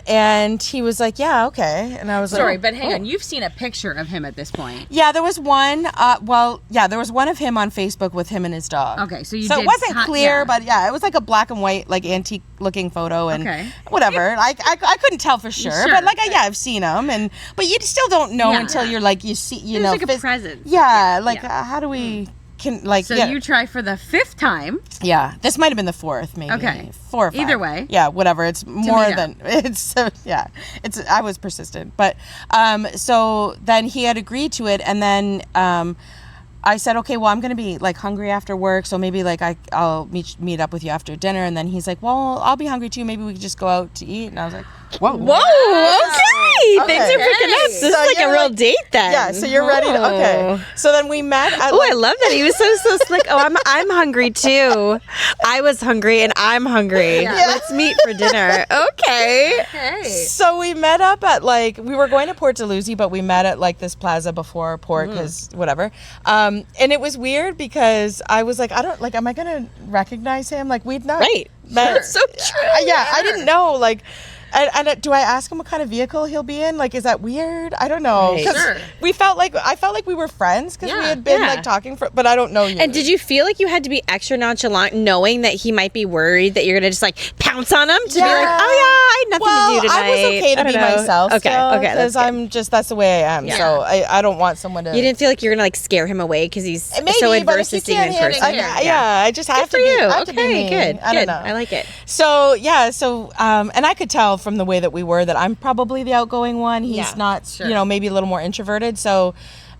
And he was like, yeah, okay. And I was Sorry, like, but hang on. You've seen a picture of him at this point. yeah, there was one. There was one of him on Facebook with him and his dog. Okay, so you So did it wasn't clear, yeah. but yeah, it was like a black and white, like antique looking photo, and Okay. whatever. I couldn't tell for sure, Sure. but like, I've seen him, but you still don't know Yeah. until you're like, you see, you There's know, like a presence. Yeah, like Yeah. how do we can like So yeah. you try for the 5th time. Yeah, this might have been the 4th, maybe. Okay. 4 or 5. Either way. Yeah, whatever. It's more meet than it's. Yeah, it's. I was persistent, but so then he had agreed to it, and then I said, okay, well, I'm gonna be like hungry after work, so maybe like I'll meet up with you after dinner, and then he's like, well, I'll be hungry too. Maybe we could just go out to eat, and I was like, whoa. Whoa. Okay. Things Okay. are picking up. This So is like a you're real like- date then. Yeah, so you're ready to. Okay. So then we met at. Oh, like, I love that. He was so slick. Oh, I'm hungry too. I was hungry and I'm hungry. Let's meet for dinner. Okay. Hey. So we met up at like, we were going to Port Dalhousie, but we met at like this plaza before Port, because whatever. And it was weird because I was like, I don't like, am I gonna recognize him? Like, we'd not Right. met. That's so true. Yeah, I didn't know. Like, and do I ask him what kind of vehicle he'll be in? Like, is that weird? I don't know. Right. 'Cause Sure. I felt like we were friends because we Yeah. had been Yeah. like talking but I don't know you. And did you feel like you had to be extra nonchalant knowing that he might be worried that you're going to just like pounce on him to be like, oh yeah, I had nothing to do tonight. I was okay to I be don't know. myself. Okay, still, okay, that's because good. that's the way I am. Yeah. So I don't want someone to. You didn't feel like you were going to like scare him away because he's Maybe, so but adverse if to you seeing him in can't person. handle- I just have Good to for be. you. I have to be Okay, me. good. I don't know. I like it. So and I could tell from the way that we were that I'm probably the outgoing one. He's Yeah, not, sure. you know, maybe a little more introverted. So,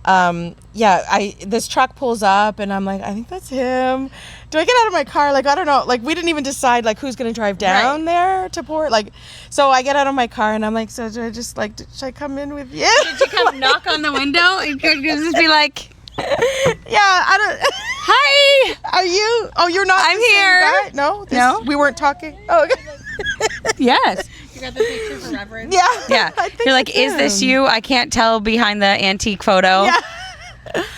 this truck pulls up and I'm like, I think that's him. Do I get out of my car? Like, I don't know. Like, we didn't even decide like who's going to drive down there to Port. Like, so I get out of my car and I'm like, so do I just like, should I come in with you? Did you come knock on the window and could just be like, Yeah, I don't. hi? Are you? Oh, you're not. I'm the same here. guy? No. No. We weren't talking. Oh, okay. Yes. You got the picture for reference. Yeah. Yeah. I think You're like, that's is this him. you? I can't tell behind the antique photo. Yeah.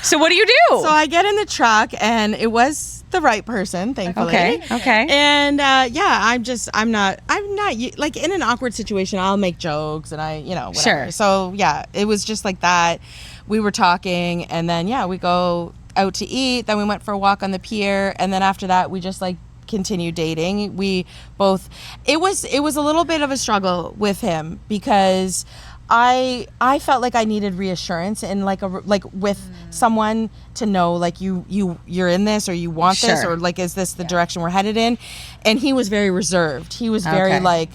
So what do you do? So I get in the truck, and it was the right person, thankfully. Okay. And I'm not like in an awkward situation. I'll make jokes, and whatever. Sure. So yeah, it was just like that. We were talking, and then we go out to eat. Then we went for a walk on the pier, and then after that, we just like continued dating. We both. It was a little bit of a struggle with him because I felt like I needed reassurance and with someone to know like you're in this, or you want this, Sure. or like is this the direction we're headed in? And he was very reserved. He was very like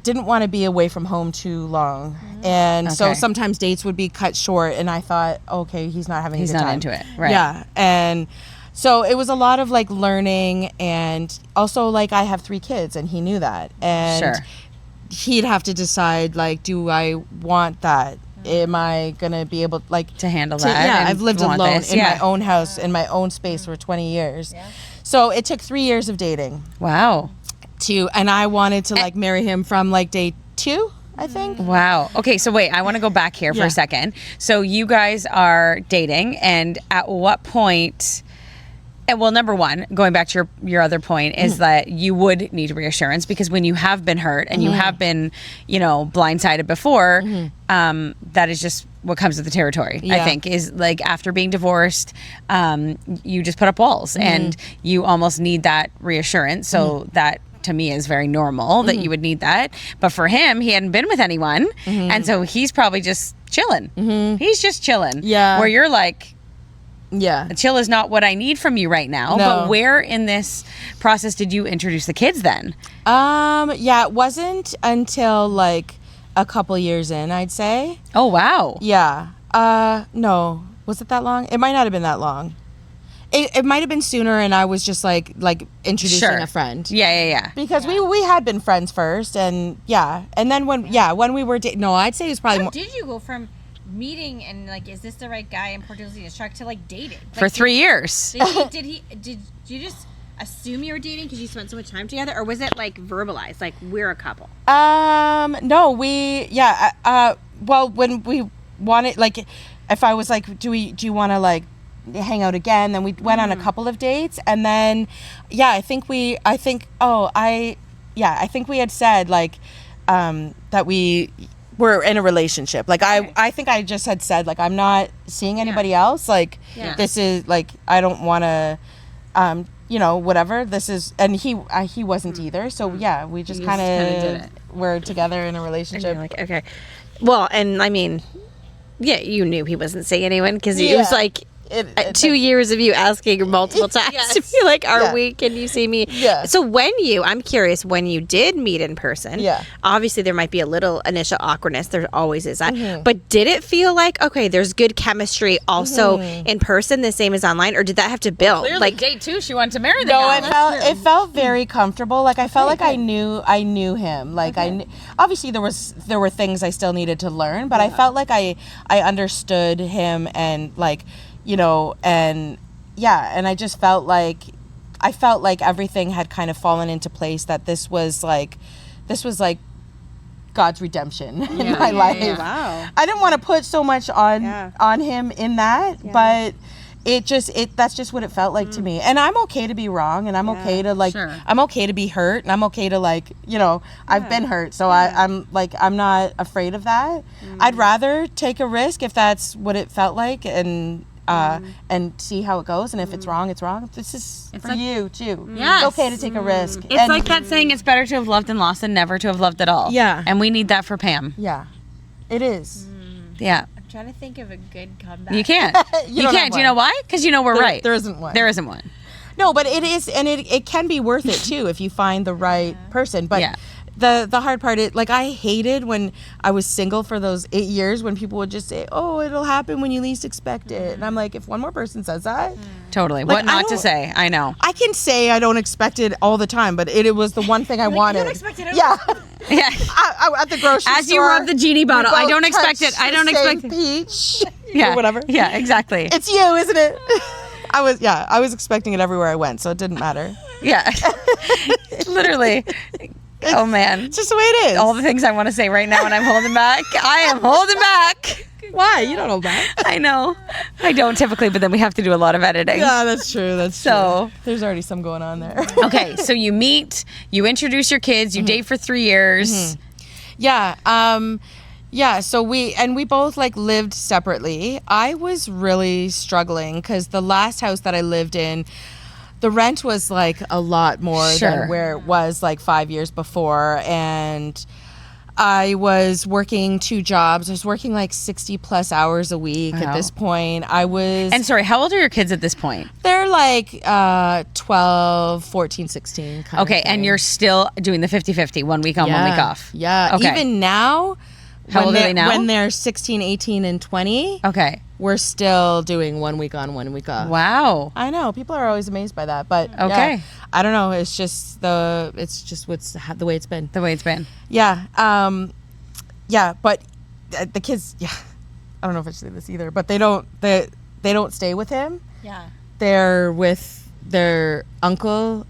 didn't want to be away from home too long, and so sometimes dates would be cut short. And I thought, okay, he's not having a good time. He's not into it, right? Yeah, and so it was a lot of like learning, and also like I have 3 kids, and he knew that, and Sure. he'd have to decide like, do I want that? Am I gonna be able to handle that? Yeah, and I've lived want alone this? in my own house, in my own space for 20 years. So it took 3 years of dating Wow. and I wanted to like marry him from like day 2, I think. Wow. Okay, so wait, I want to go back here for a second. So you guys are dating, and at what point? And well, number one, going back to your other point, is that you would need reassurance, because when you have been hurt and you have been, blindsided before, that is just what comes with the territory. I think is like after being divorced, you just put up walls, and you almost need that reassurance. So that to me is very normal that you would need that. But for him, he hadn't been with anyone, and so he's probably just chilling. He's just chilling. Yeah. Where you're like, Yeah. chill is not what I need from you right now. No. But where in this process did you introduce the kids then? It wasn't until like a couple years in, I'd say. Oh, wow. Yeah. No. Was it that long? It might not have been that long. It might have been sooner, and I was just like introducing Sure. a friend. Yeah. Because we had been friends first, and and then when we were dating, no, I'd say it was probably How more. did you go from meeting and like, is this the right guy, and producing a truck, to like dating? Like, For 3 years. Did you just assume you were dating because you spent so much time together, or was it like verbalized, like we're a couple? No, well, when we wanted, like, if I was like, do you want to like hang out again, then we went on a couple of dates, and then I think we had said like that we were in a relationship. Like I think I just had said like, I'm not seeing anybody else, like this is like, I don't want to whatever this is, and he wasn't either, so we just kind of were together in a relationship. Like, okay. Well, and I mean, you knew he wasn't seeing anyone, because it was like 2 years of you asking multiple times to be like, are we, can you see me? Yeah. So I'm curious, when you did meet in person, obviously there might be a little initial awkwardness. There always is that. But did it feel like, okay, there's good chemistry also in person, the same as online, or did that have to build? Clearly, Like, date 2, she wanted to marry the No, guy. it felt very comfortable. Like I felt like I knew him. Like obviously there were things I still needed to learn, but I felt like I understood him, and like, and I just felt like everything had kind of fallen into place, that this was like God's redemption in my life. Wow. I didn't want to put so much on him in that, but that's just what it felt like to me. And I'm okay to be wrong, and I'm okay to like, I'm okay to be hurt, and I'm okay to like, I've been hurt, so I'm not afraid of that. I'd rather take a risk if that's what it felt like, and see how it goes, and if it's wrong, it's wrong. This is for you too. Yes. It's okay to take a risk. It's like that saying, it's better to have loved and lost than never to have loved at all. Yeah. And we need that for Pam. Yeah, it is. Yeah. I'm trying to think of a good comeback. You can't. You you don't can't. have Do you know one. why? Because we're right. There isn't one. There isn't one. No, but it is, and it can be worth it too if you find the right person. But the hard part is, like, I hated when I was single for those 8 years when people would just say, "Oh, it'll happen when you least expect it," and I'm like, if one more person saes that, Totally. Like, What not to say. I know. I can say I don't expect it all the time, but it was the one thing I wanted. You don't expect it at Yeah. Yeah. I, at the grocery store. As you rub the genie bottle, I don't expect it. I don't expect it. Peach. Yeah. Or whatever. Yeah, exactly. It's you, isn't it? I was expecting it everywhere I went, so it didn't matter. Yeah. Literally. Oh, man. It's just the way it is. All the things I want to say right now, and I'm holding back. I am holding back. Why? You don't know that. I know. I don't typically, but then we have to do a lot of editing. Yeah, that's true. That's So- true. There's already some going on there. Okay, so you meet, you introduce your kids, you date for 3 years. Yeah. Yeah. So we both like lived separately. I was really struggling because the last house that I lived in, the rent was like a lot more Sure. than where it was like 5 years before. And I was working 2 jobs. I was working like 60 plus hours a week Wow. at this point. I was, And sorry, how old are your kids at this point? they're like 12, 14, 16. Kind Okay, of and thing. you're still doing the 50-50, 1 week on, 1 week off. Yeah. Okay. Even now, How old are they now? When they're 16, 18, and 20, Okay. we're still doing 1 week on, 1 week off. Wow. I know. People are always amazed by that. But Okay. yeah, I don't know. It's just the way it's been. The way it's been. Yeah. Yeah. But the kids, yeah, I don't know if I should say this either, but they don't stay with him. Yeah. They're with their uncle.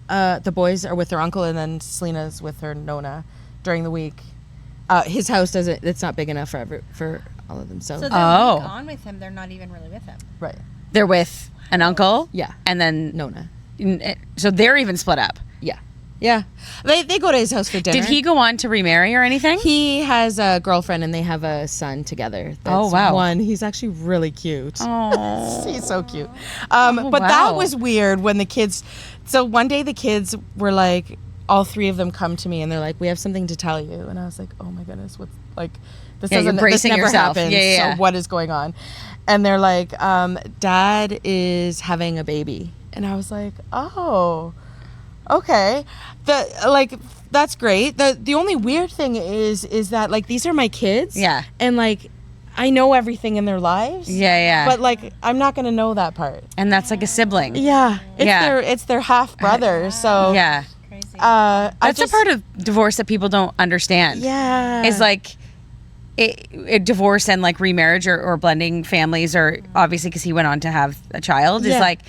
The boys are with their uncle, and then Selena's with her Nona during the week. His house it's not big enough for all of them. So, So they're Oh. on with him. They're not even really with him. right. They're with an uncle? Yeah. And then, Nona. so they're even split up. Yeah. Yeah. They go to his house for dinner. Did he go on to remarry or anything? He has a girlfriend and they have a son together. Oh, wow. One. He's actually really cute. Oh. He's so cute. But that wow. was weird when the kids. So one day the kids were like, all 3 of them come to me and they're like, "We have something to tell you." And I was like, "Oh my goodness, what's like this Yeah, you're doesn't this bracing never yourself. happens. Yeah. So what is going on?" And they're like, "Dad is having a baby." And I was like, "Oh, okay." That's great. The only weird thing is that like these are my kids. Yeah. And like I know everything in their lives. Yeah. But like I'm not gonna know that part. And that's like a sibling. Yeah. Yeah. It's their half brother. So Yeah. Crazy. That's a part of divorce that people don't understand. Yeah. Is like it divorce and like remarriage or blending families, or obviously because he went on to have a child, is Yeah. like,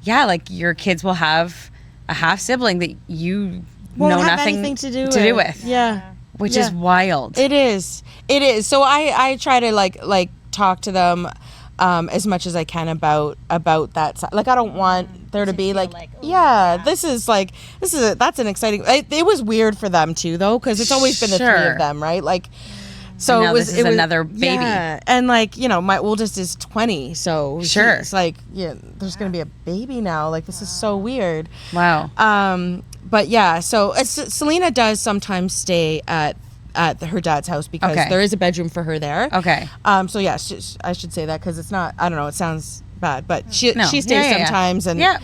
yeah, like your kids will have a half sibling that you won't know have nothing anything to do with. Yeah. which Yeah. is wild. It is. So I try to like talk to them as much as I can about that side. Like I don't want there to be like, that's an exciting. It was weird for them too though, because it's always been the 3 Sure. of them, right? Like so And now it was this is another baby. Yeah. And like, you know, my oldest is 20, so Sure. it's like, yeah, there's gonna be a baby now. Like this is so weird. Wow. But yeah, so Selena does sometimes stay at her dad's house because Okay. there is a bedroom for her there. Okay. So yeah, I should say that because it's not. I don't know. It sounds bad, but she No. stays Yeah. sometimes and Yeah.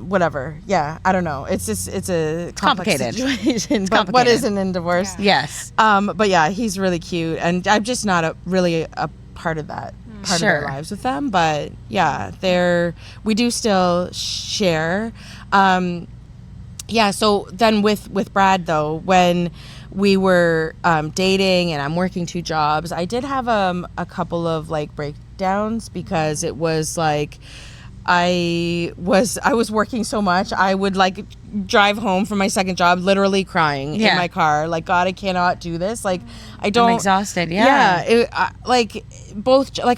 whatever. Yeah, I don't know. It's a complex complicated. situation. But what complicated. isn't in divorce? Yes. But yeah, he's really cute, and I'm just not really a part of that part Sure. of their lives with them. But yeah, we do still share. Yeah. So then with Brad though, when we were dating and I'm working 2 jobs, I did have a couple of like breakdowns because it was like I was working so much. I would like drive home from my second job literally crying in my car, like, God, I cannot do this. Like I don't. I'm exhausted. Yeah.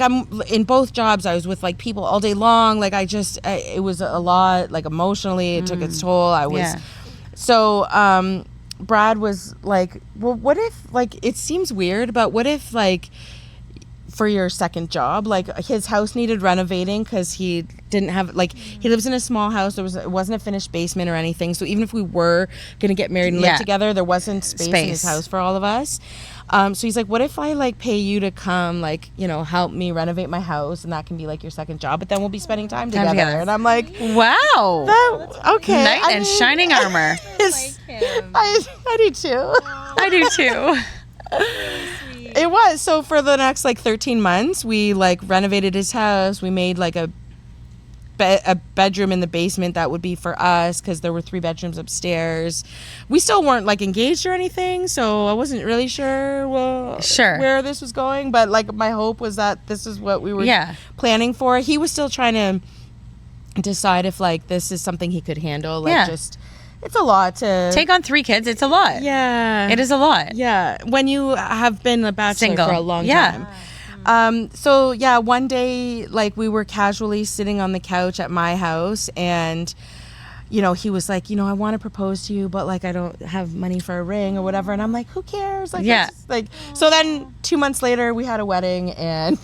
I'm in both jobs. I was with like people all day long. Like it was a lot. Like emotionally, it took its toll. I was so. Brad was like, well, what if like it seems weird, but what if like for your second job, like his house needed renovating because he didn't have like he lives in a small house. It wasn't a finished basement or anything. So even if we were gonna get married and live together, there wasn't space in his house for all of us. So he's like, what if I like pay you to come, like, you know, help me renovate my house, and that can be like your second job, but then we'll be spending time together. And I'm like, wow. Okay, Knight in shining armor. I do too. I do too. It was. So for the next like 13 months, we like renovated his house. We made like a bedroom in the basement that would be for us because there were 3 bedrooms upstairs. We still weren't like engaged or anything, so I wasn't really sure where this was going, but like my hope was that this is what we were planning for. He was still trying to decide if like this is something he could handle. Like just it's a lot to take on 3 kids. It's a lot. Yeah, it is a lot. Yeah, when you have been a bachelor for a long time. So yeah, one day, like, we were casually sitting on the couch at my house, and he was like, I want to propose to you, but like I don't have money for a ring or whatever. And I'm like, who cares? Like, Yeah. So then 2 months later, we had a wedding, and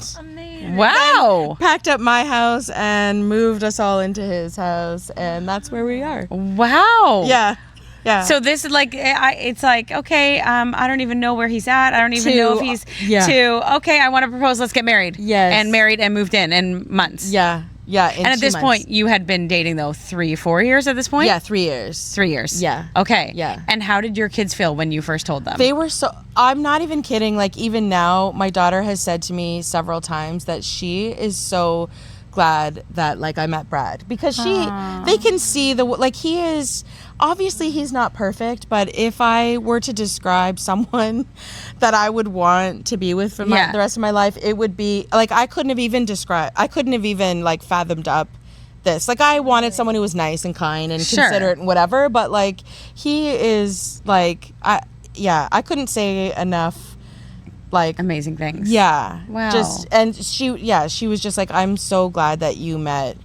Wow. packed up my house and moved us all into his house, and that's where we are. Wow. Yeah. Yeah. So this is like, it's like, okay, I don't even know where he's at. I don't even know if he's okay, I want to propose. Let's get married. Yes. And married and moved in months. Yeah. Yeah. And at this point, you had been dating, though, 3-4 years at this point? Yeah, 3 years. 3 years. Yeah. Okay. Yeah. And how did your kids feel when you first told them? They were I'm not even kidding. Like, even now, my daughter has said to me several times that she is so glad that, like, I met Brad, because they can see he is, obviously he's not perfect, but if I were to describe someone that I would want to be with for the rest of my life, it would be like, I couldn't have even like fathomed up this. Like, I wanted someone who was nice and kind and considerate and whatever, but like, he is like, I couldn't say enough like amazing things. Yeah. Wow. And she was just like, I'm so glad that you met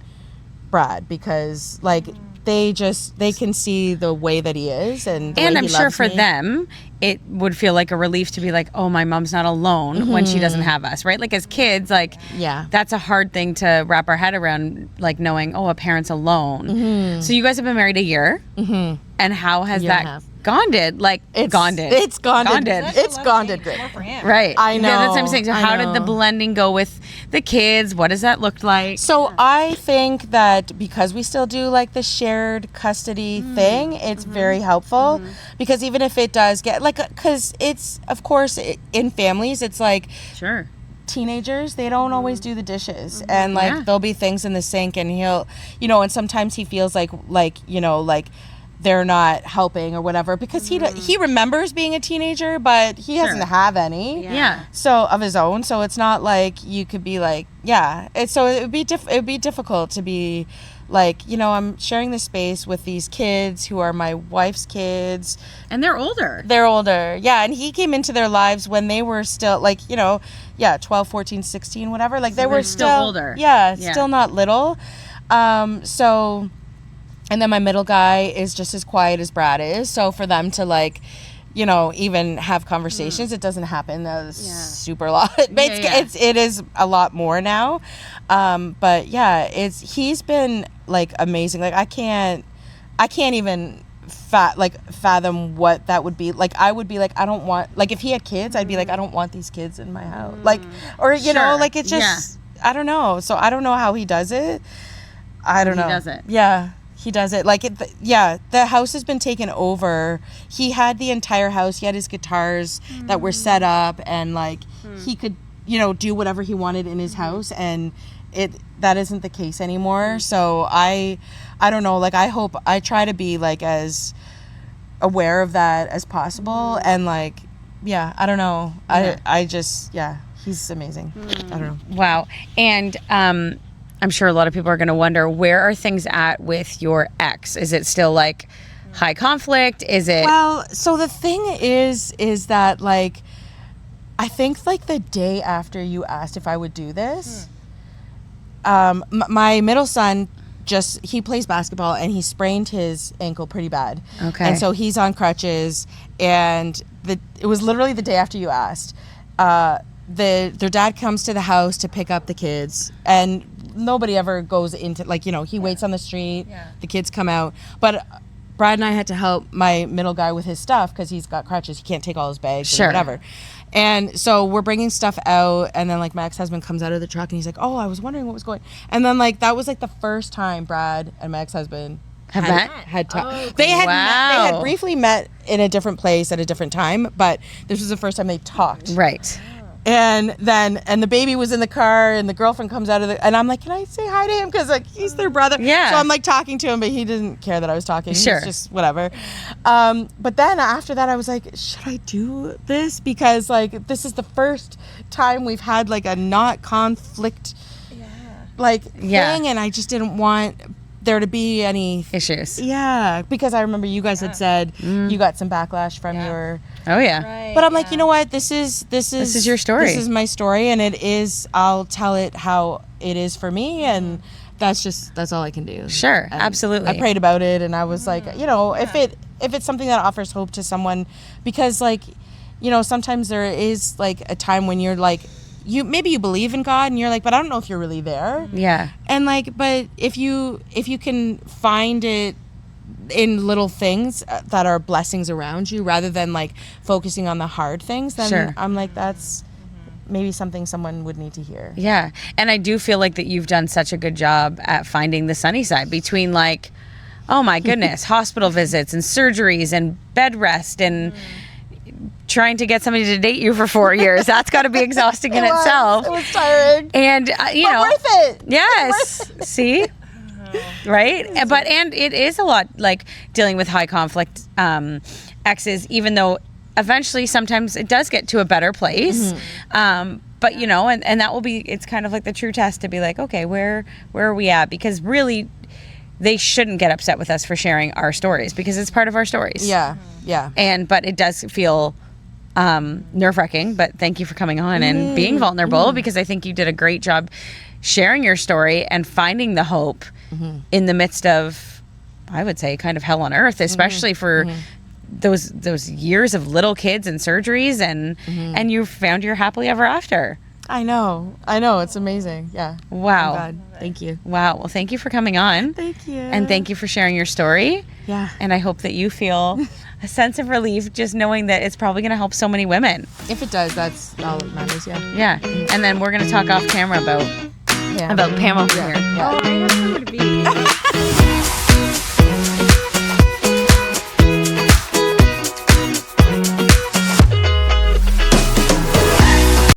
Brad, because like they can see the way that he is, and I'm sure for them it would feel like a relief to be like, oh, my mom's not alone when she doesn't have us, right? Like, as kids, like, that's a hard thing to wrap our head around, like knowing, oh, a parent's alone. So you guys have been married a year, and how has that gone-did? Like, It's gone-did. It's gone-did great. More for him. Right. I know. That's what I'm saying. So I how did the know. blending go with the kids? What does that look like? So I think that because we still do like the shared custody thing, it's very helpful, because even if it does get like, because it's, of course, in families, it's like, Sure. teenagers, they don't always do the dishes, and like there'll be things in the sink, and he'll, and sometimes he feels like they're not helping or whatever, because he remembers being a teenager, but he doesn't have any so of his own, so it's not like you could be like, so it would be difficult to be like, I'm sharing this space with these kids who are my wife's kids, And they're older. and he came into their lives when they were still like, 12, 14, 16, whatever, like they were still older. Still not little. So, and then my middle guy is just as quiet as Brad is. So for them to like, even have conversations, it doesn't happen super a lot. But it is a lot more now. But he's been like amazing. Like I can't even fathom what that would be. Like I would be like, I don't want, like if he had kids, I'd be like, I don't want these kids in my house. Like, or like it's just, I don't know. So I don't know how he does it. I don't know. He does it. Yeah. He does it. Like, the house has been taken over. He had the entire house. He had his guitars that were set up, and like he could, do whatever he wanted in his house, and that isn't the case anymore. So I don't know. Like, I try to be like as aware of that as possible, and like, I don't know. I just, he's amazing. I don't know. Wow. And I'm sure a lot of people are going to wonder, where are things at with your ex? Is it still like high conflict? Is it? Well, so the thing is that like, I think like the day after you asked if I would do this, my middle son he plays basketball, and he sprained his ankle pretty bad. Okay. And so he's on crutches, and it was literally the day after you asked. Their dad comes to the house to pick up the kids, and nobody ever goes into, like, he waits on the street, the kids come out, but Brad and I had to help my middle guy with his stuff because he's got crutches, he can't take all his bags or whatever, and so we're bringing stuff out, and then like my ex-husband comes out of the truck, and he's like, oh, I was wondering what was going, and then like that was like the first time Brad and my ex-husband had talked. They had briefly met in a different place at a different time, but this was the first time they talked. Right. And the baby was in the car, and the girlfriend comes out of and I'm like, can I say hi to him? Because like he's their brother. Yeah. So I'm like talking to him, but he didn't care that I was talking. Sure. He's just whatever. But then after that, I was like, should I do this? Because like this is the first time we've had like a not conflict thing, and I just didn't want there to be any issues. Yeah, because I remember you guys had said you got some backlash from your Oh yeah. But I'm like, you know what? This is your story. This is my story, and I'll tell it how it is for me, and that's all I can do. Sure, And absolutely. I prayed about it, and I was like, if it's something that offers hope to someone, because like, sometimes there is like a time when you're like, maybe you believe in God, and you're like, but I don't know if you're really there. Yeah. And like, but if you can find it in little things that are blessings around you, rather than like focusing on the hard things, then Sure. I'm like, that's maybe something someone would need to hear. Yeah. And I do feel like that you've done such a good job at finding the sunny side between like, oh my goodness, hospital visits and surgeries and bed rest and trying to get somebody to date you for 4 years. That's got to be exhausting in itself. It was tiring. And, Worth it. Yes. See? Right? And it is a lot like dealing with high conflict exes, even though eventually sometimes it does get to a better place. But and that will be, it's kind of like the true test to be like, okay, where are we at? Because really they shouldn't get upset with us for sharing our stories, because it's part of our stories. Yeah. But it does feel nerve-wracking, but thank you for coming on and being vulnerable, because I think you did a great job sharing your story and finding the hope in the midst of, I would say, kind of hell on earth, especially for those years of little kids and surgeries, and you found your happily ever after. I know. It's amazing. Yeah. Wow. Oh God. Thank you. Wow. Well, thank you for coming on. Thank you. And thank you for sharing your story. Yeah. And I hope that you feel a sense of relief just knowing that it's probably going to help so many women. If it does, that's all that matters. Yeah. Yeah. And then we're going to talk off camera about Pam over here. Yeah. Oh, I have somewhere to be.